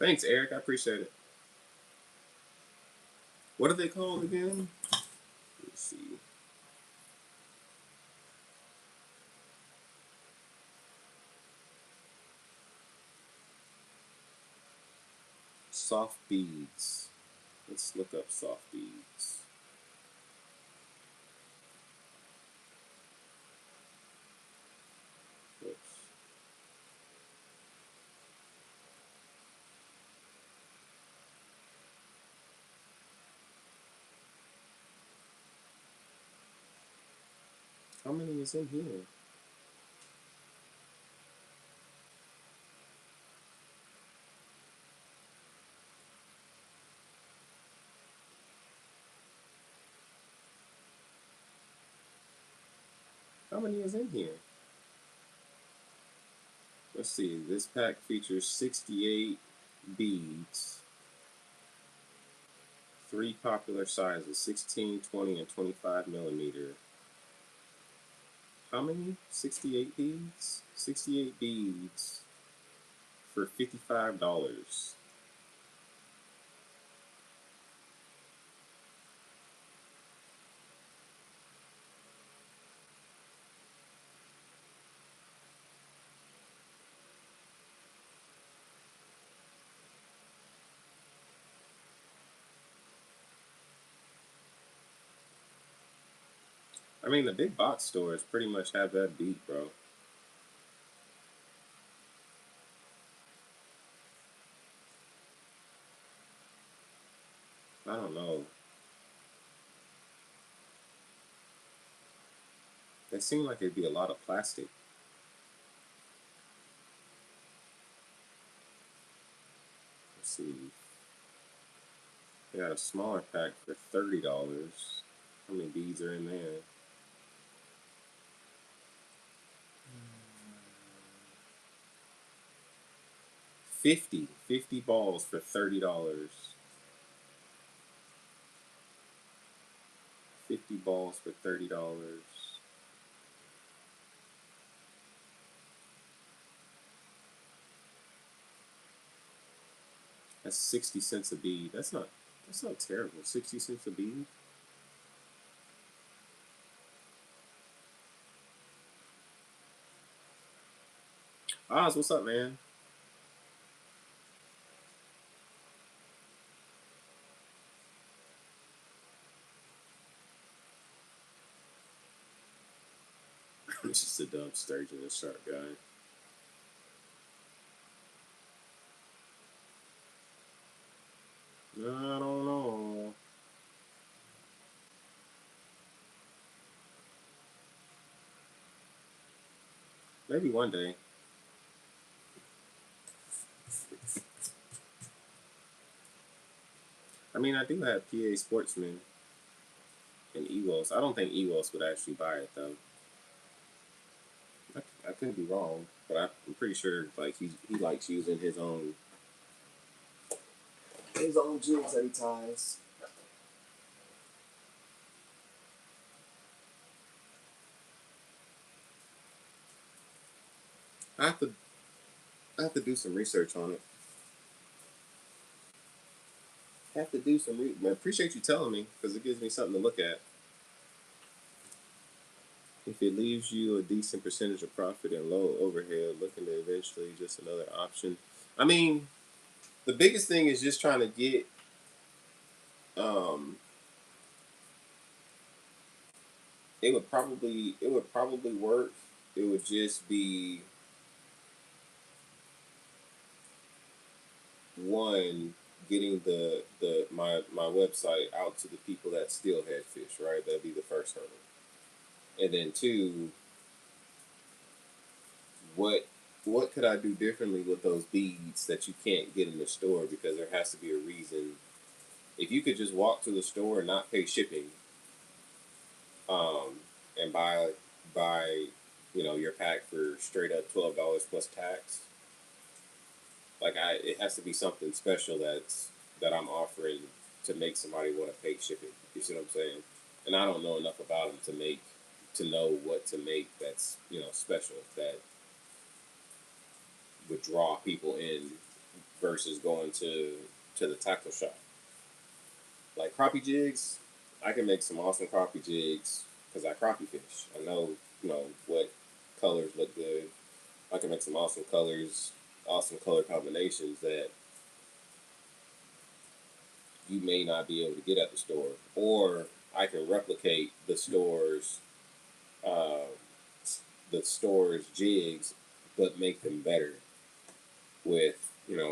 Thanks, Eric. I appreciate it. What are they called again? Let's see. Soft beads. Let's look up soft beads. Oops. How many is in here? How many is in here? Let's see. This pack features 68 beads. Three popular sizes: 16, 20, and 25 millimeter. How many? 68 beads? 68 beads for $55. I mean, the big box stores pretty much have that beat, bro. I don't know. They seem like it'd be a lot of plastic. Let's see. They got a smaller pack for $30. How many beads are in there? 50 balls for $30. 50 balls for $30. That's 60 cents a bead. That's not terrible. 60 cents a bead. Oz, what's up, man? It's just a dumb sturgeon and shark guy. I don't know. Maybe one day. I mean, I do have PA Sportsman and Ewos. I don't think Ewos would actually buy it though. I could be wrong, but I'm pretty sure like he likes using his own jigs that he ties. I have to I have to do some research on it. I have to do some. I appreciate you telling me because it gives me something to look at. If it leaves you a decent percentage of profit and low overhead, looking to eventually just another option. I mean, the biggest thing is just trying to get. Um, it would probably work. It would just be one getting my website out to the people that still had fish. Right, that'd be the first hurdle, and then two, what what could I do differently with those beads that you can't get in the store because there has to be a reason. If you could just walk to the store and not pay shipping, um, and buy your pack for straight up $12 plus tax, like it has to be something special that I'm offering to make somebody want to pay shipping. You see what I'm saying? And I don't know enough about them to know what to make that's special that would draw people in versus going to the tackle shop. Like crappie jigs, I can make some awesome crappie jigs because I crappie fish. I know, what colors look good. I can make some awesome colors, awesome color combinations that you may not be able to get at the store, or I can replicate uh, the store's jigs, but make them better with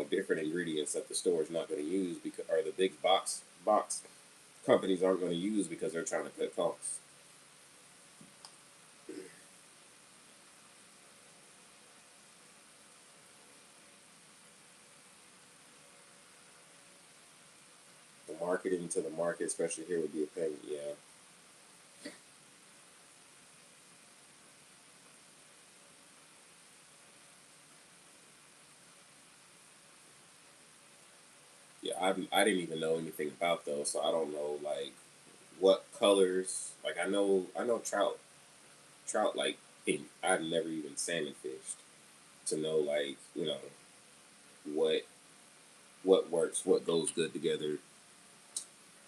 different ingredients that the store is not going to use because or the big box companies aren't going to use because they're trying to cut costs. The marketing to the market, especially here, would be a pain. Yeah, yeah. I didn't even know anything about those, so I don't know like what colors. Like I know trout like pink. I've never even salmon fished to know like what what works, what goes good together.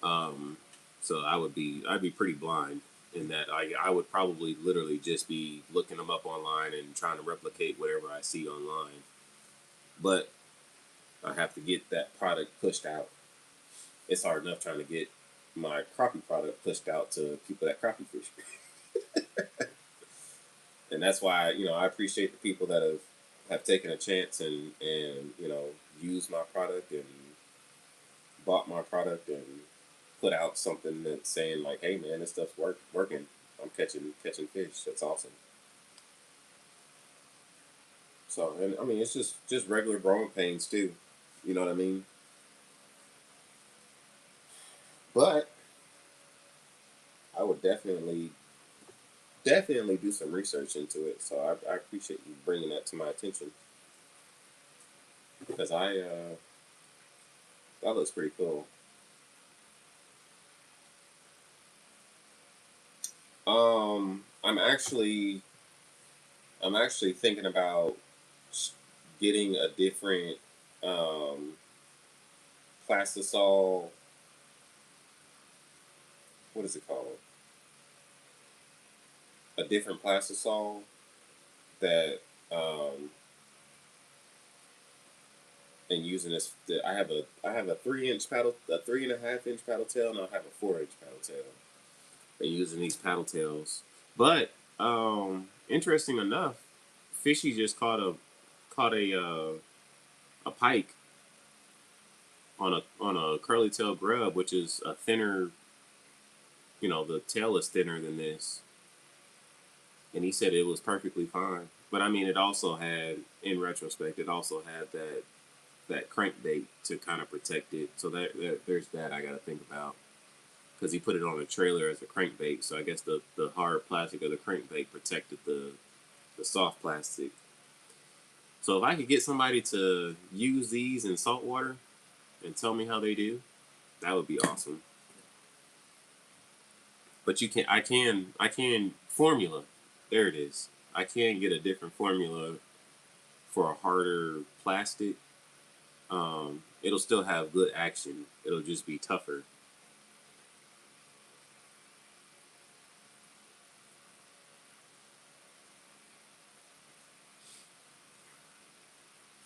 Um, so I'd be pretty blind in that I would probably literally just be looking them up online and trying to replicate whatever I see online. But I have to get that product pushed out. It's hard enough trying to get my crappie product pushed out to people that crappie fish, and that's why I appreciate the people that have taken a chance and used my product and bought my product and put out something that's saying like, "Hey man, this stuff's working. I'm catching fish. That's awesome." So, and I mean, it's just regular growing pains too. You know what I mean? But I would definitely do some research into it. So I appreciate you bringing that to my attention because that looks pretty cool. I'm actually thinking about getting a different um, plastisol. What is it called? A different plastisol that and using this. I have a 3 inch paddle, a 3.5 inch paddle tail, and I have a 4 inch paddle tail. And using these paddle tails, but interesting enough, Fishy just caught a pike on a curly tail grub, which is a thinner. The tail is thinner than this, and he said it was perfectly fine. But I mean, it also had, in retrospect, it also had that crankbait to kind of protect it. So there's that I got to think about because he put it on a trailer as a crankbait. So I guess the hard plastic of the crankbait protected the soft plastic. So if I could get somebody to use these in salt water and tell me how they do, that would be awesome. But I can formula. There it is. I can get a different formula for a harder plastic. It'll still have good action. It'll just be tougher.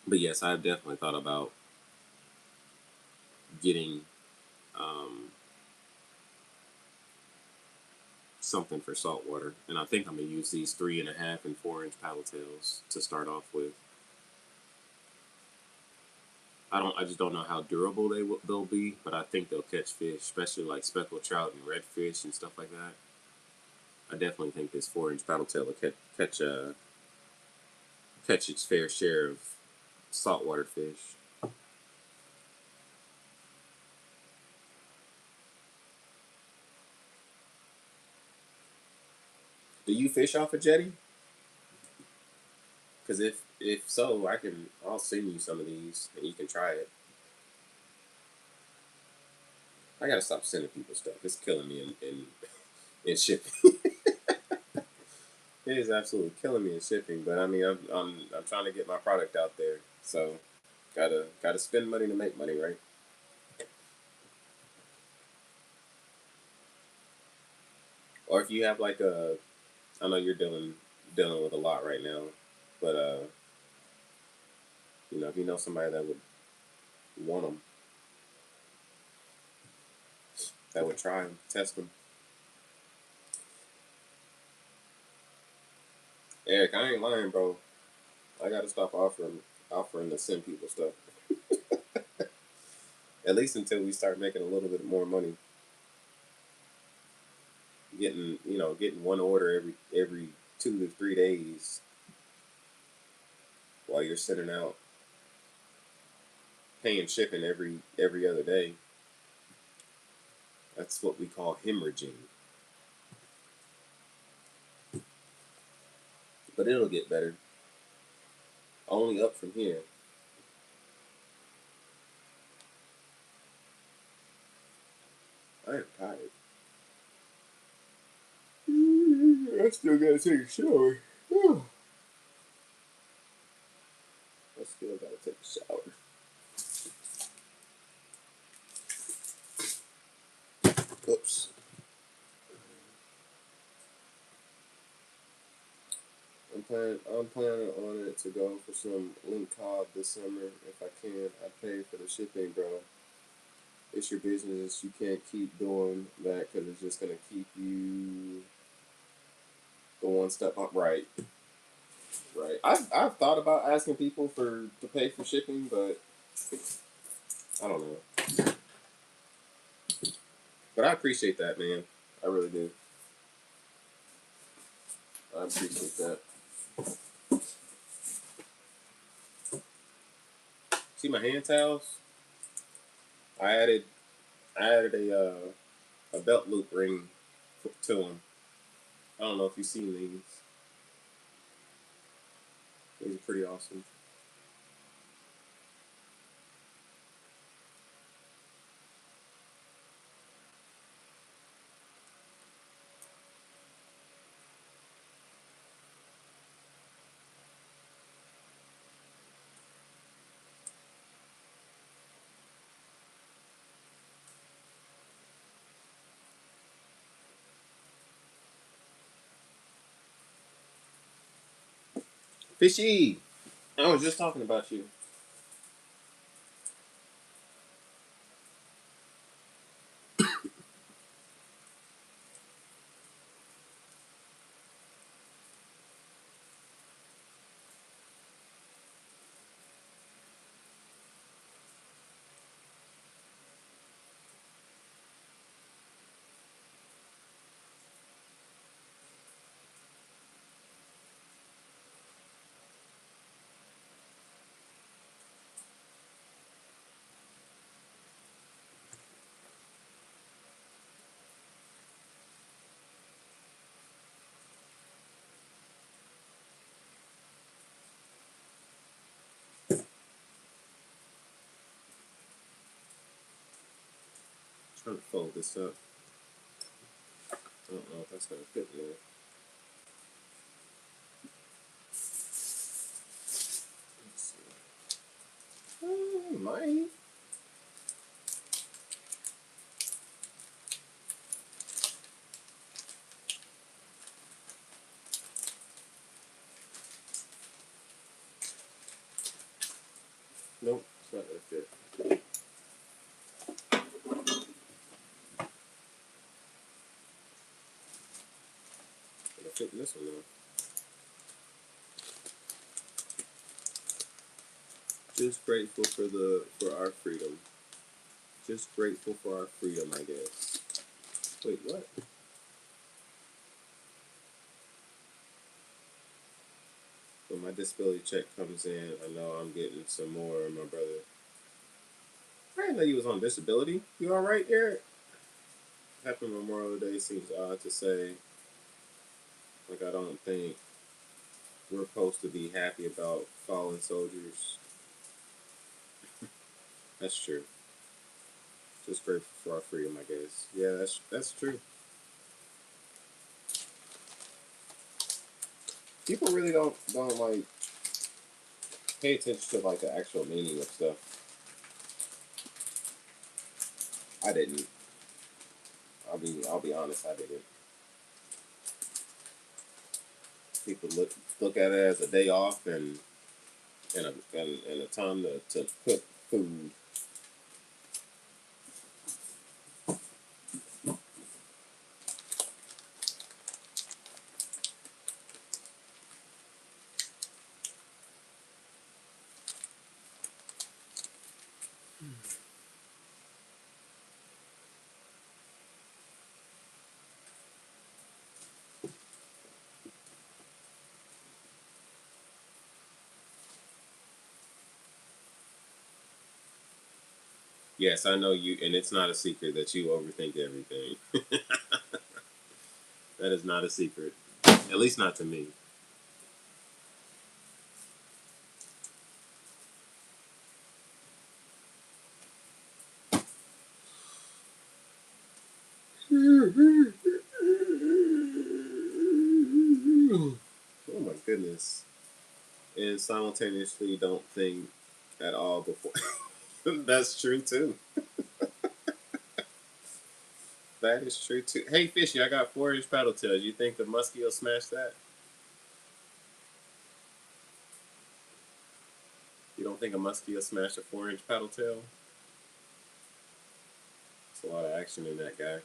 But yes, I've definitely thought about getting um, something for saltwater, and I think I'm gonna use these 3.5 and 4 inch paddle tails to start off with. I just don't know how durable they'll be, but I think they'll catch fish, especially like speckled trout and redfish and stuff like that. I definitely think this 4 inch paddle tail will catch its fair share of saltwater fish. Do you fish off a jetty? Because if so, I'll send you some of these and you can try it. I gotta stop sending people stuff. It's killing me in shipping. It is absolutely killing me in shipping. But I mean, I'm trying to get my product out there. So Gotta spend money to make money, right? Or if you have like a, I know you're dealing with a lot right now, but if you know somebody that would want them, that would try and test them. Eric, I ain't lying, bro. I gotta stop offering to send people stuff. At least until we start making a little bit more money. Getting one order every 2 to 3 days while you're sending out paying shipping every other day. That's what we call hemorrhaging. But it'll get better. Only up from here. I am tired. I still gotta take a shower. I still gotta take a shower. Oops. I'm planning on it to go for some link cod this summer if I can. I pay for the shipping, bro. It's your business. You can't keep doing that because it's just gonna keep you the one step up. Right, right. I've thought about asking people to pay for shipping, but I don't know. But I appreciate that, man. I really do. I appreciate that. See my hand towels? I added I added a belt loop ring to them. I don't know if you've seen these. These are pretty awesome. Fishy! I was just talking about you. I'm trying to fold this up. I don't know if that's gonna fit in there. Let's see. Might. Nope, it's not gonna fit. Gonna fit in this one though. Just grateful for our freedom. Just grateful for our freedom, I guess. Wait, what? When my disability check comes in, I know I'm getting some more, my brother. I didn't know you was on disability. You all right, Eric? Happy Memorial Day seems odd to say. Like I don't think we're supposed to be happy about fallen soldiers. That's true. Just grateful for our freedom, I guess. Yeah, that's true. People really don't like pay attention to like the actual meaning of stuff. I didn't. I'll be honest. I didn't. People look at it as a day off and a time to cook food. Yes, I know you, and it's not a secret that you overthink everything. That is not a secret, at least not to me. Oh my goodness. And simultaneously don't think at all before. That's true too. That is true too. Hey, Fishy, I got 4-inch paddle tails. You think the muskie will smash that? You don't think a muskie will smash a 4-inch paddle tail? There's a lot of action in that guy.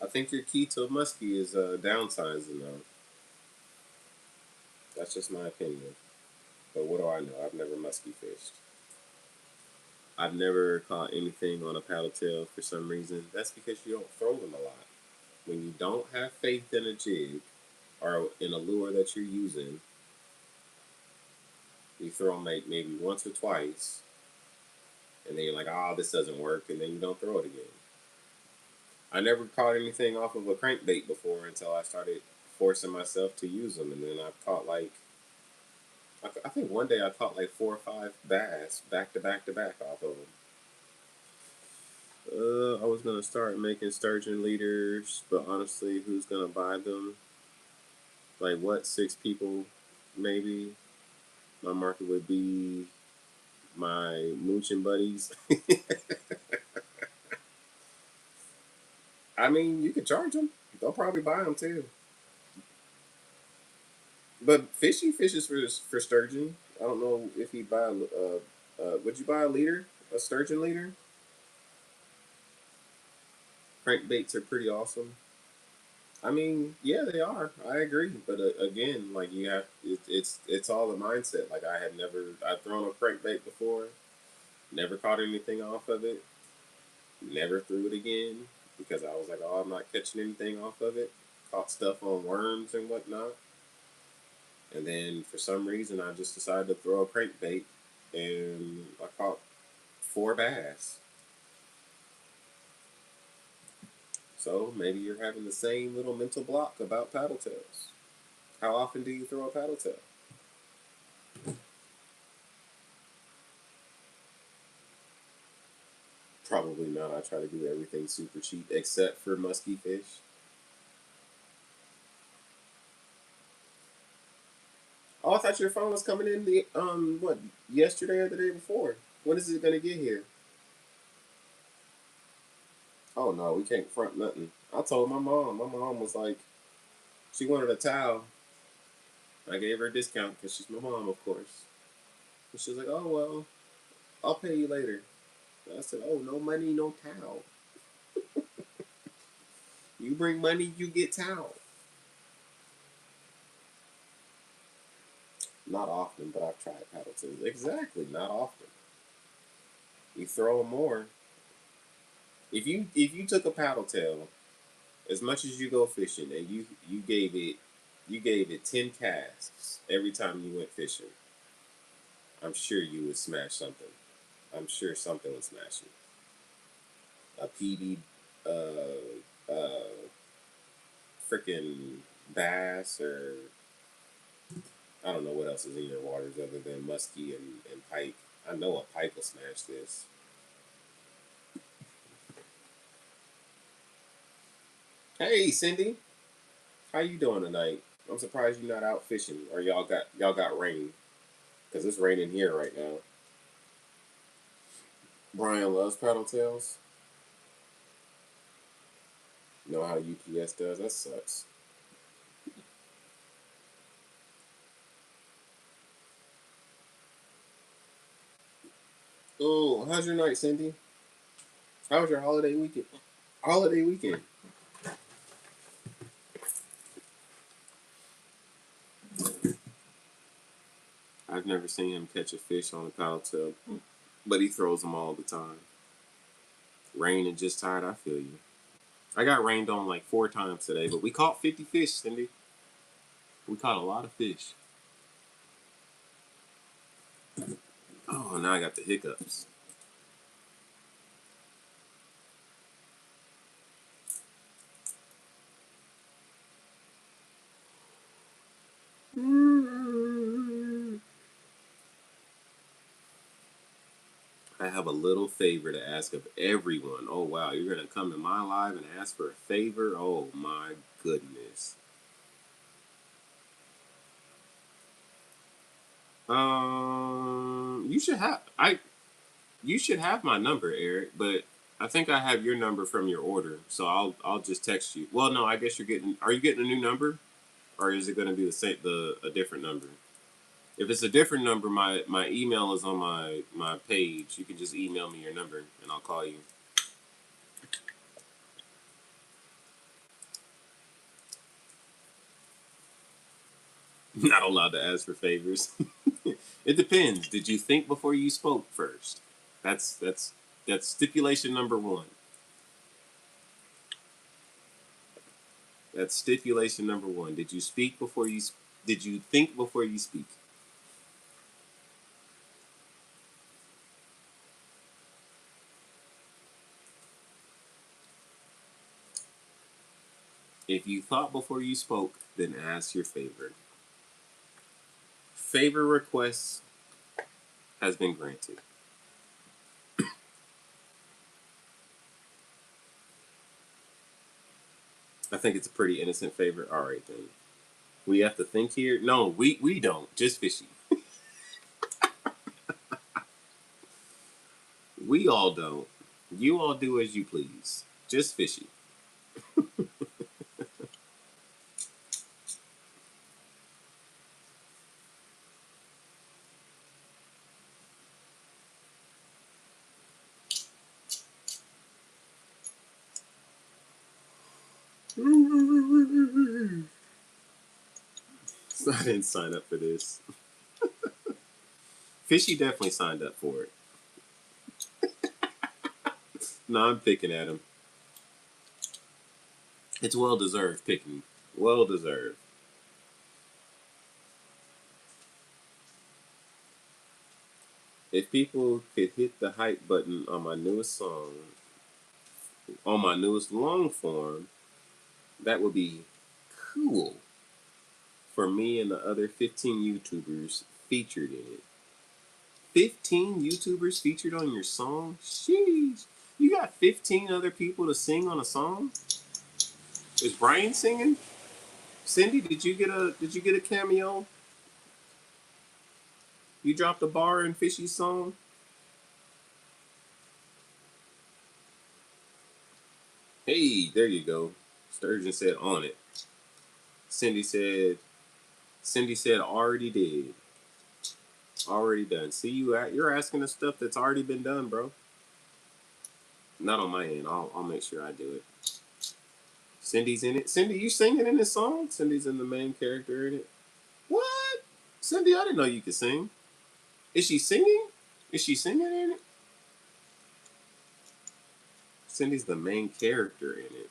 I think your key to a muskie is downsizing, though. That's just my opinion. But what do I know? I've never musky fished. I've never caught anything on a paddle tail for some reason. That's because you don't throw them a lot. When you don't have faith in a jig or in a lure that you're using, you throw them like maybe once or twice, and then you're like, oh, this doesn't work, and then you don't throw it again. I never caught anything off of a crankbait before until I started forcing myself to use them, and then I've caught like I think one day I caught like 4 or 5 bass back to back to back off of them. I was gonna start making sturgeon leaders, but honestly, who's gonna buy them? Like what? 6 people, maybe. My market would be my mooching buddies. I mean, you could charge them. They'll probably buy them too. But Fishy fishes for sturgeon. I don't know if he buy. Would you buy a leader, a sturgeon leader? Crankbaits are pretty awesome. I mean, yeah, they are. I agree, but again, like you have, it's all a mindset. Like I've thrown a crankbait before, never caught anything off of it, never threw it again because I was like, oh, I'm not catching anything off of it. Caught stuff on worms and whatnot, and then for some reason, I just decided to throw a crankbait, and I caught 4 bass. So maybe you're having the same little mental block about paddle tails. How often do you throw a paddle tail? Probably not. I try to do everything super cheap except for musky fish. Oh, I thought your phone was coming in the what, yesterday or the day before. When is it gonna get here? Oh no, we can't front nothing. I told my mom. My mom was like, she wanted a towel. I gave her a discount because she's my mom, of course. And she was like, oh well, I'll pay you later. And I said, oh, no money, no towel. You bring money, you get towel. Not often, but I've tried paddle tails. Exactly, not often. You throw more. If you took a paddle tail, as much as you go fishing, and you gave it 10 casts every time you went fishing, I'm sure you would smash something. I'm sure something would smash you. A PB, uh, freaking bass, or I don't know what else is in your waters other than muskie and pike. I know a pike will smash this. Hey, Cindy, how you doing tonight? I'm surprised you're not out fishing, or y'all got rain, cause it's raining here right now. Brian loves paddle tails. You know how UPS does? That sucks. Oh, how's your night, Cindy? How was your holiday weekend? Holiday weekend. I've never seen him catch a fish on a paddle tail, but he throws them all the time. Rain and just tired. I feel you. I got rained on like 4 times today, but we caught 50 fish, Cindy. We caught a lot of fish. Oh, now I got the hiccups. I have a little favor to ask of everyone. Oh, wow. You're going to come to my live and ask for a favor? Oh, my goodness. You should have. You should have my number, Eric, but I think I have your number from your order, so I'll just text you. Well, no, I guess you're getting. Are you getting a new number, or is it going to be the same, the a different number? If it's a different number, my email is on my page. You can just email me your number, and I'll call you. Not allowed to ask for favors. It depends. Did you think before you spoke first? That's stipulation number one. That's stipulation number one. Did you speak before you? Did you think before you speak? If you thought before you spoke, then ask your favor. Favor request has been granted. I think it's a pretty innocent favor. All right then. We have to think here. No, we don't. Just fishy. We all don't. You all do as you please. Just fishy. I didn't sign up for this. Fishy definitely signed up for it. No, I'm picking at him. It's well deserved picking. Well deserved. If people could hit the hype button on my newest song, on my newest long form, that would be cool for me and the other 15 YouTubers featured in it. 15 YouTubers featured on your song? Sheesh. You got 15 other people to sing on a song? Is Brian singing? Cindy, did you get a cameo? You dropped a bar in Fishy's song? Hey, there you go. Sturgeon said on it. Cindy said Cindy said already did. Already done. See you're asking us stuff that's already been done, bro. Not on my end. I'll make sure I do it. Cindy's in it. Cindy, you singing in this song? Cindy's in the main character in it. What? Cindy, I didn't know you could sing. Is she singing? Is she singing in it? Cindy's the main character in it.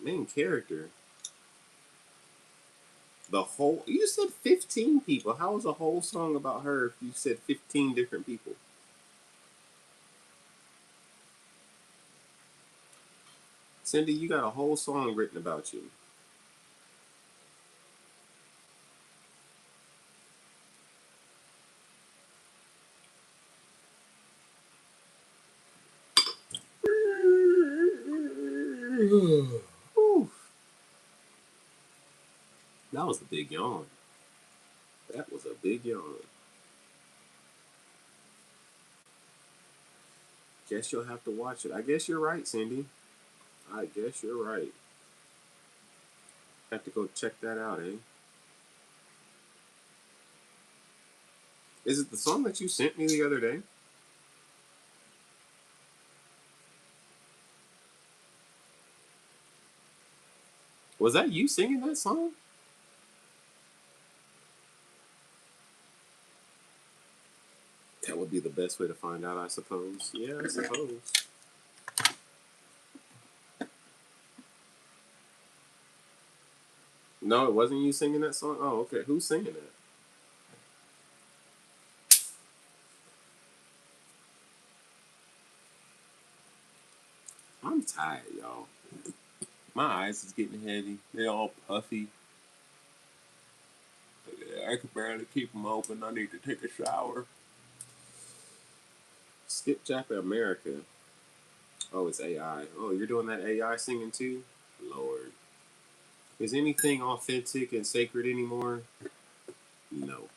Main character. The whole you said 15 people. How is a whole song about her if you said 15 different people? Cindy, you got a whole song written about you. That was a big yawn. That was a big yawn. Guess you'll have to watch it. I guess you're right, Cindy. I guess you're right. Have to go check that out, eh? Is it the song that you sent me the other day? Was that you singing that song? That would be the best way to find out, I suppose. Yeah, I suppose. No, it wasn't you singing that song? Oh, okay. Who's singing that? I'm tired, y'all. My eyes is getting heavy. They're all puffy. I can barely keep them open. I need to take a shower. Skip Chapter America. Oh, it's AI. Oh, you're doing that AI singing too? Lord. Is anything authentic and sacred anymore? No.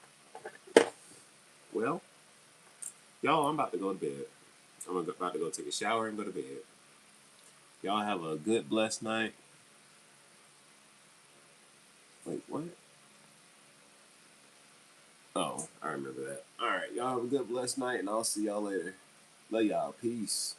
Well, y'all, I'm about to go to bed. About to go take a shower and go to bed. Y'all have a good, blessed night. Wait, what? Oh, I remember that. All right, y'all have a good, blessed night, and I'll see y'all later. Love y'all. Peace.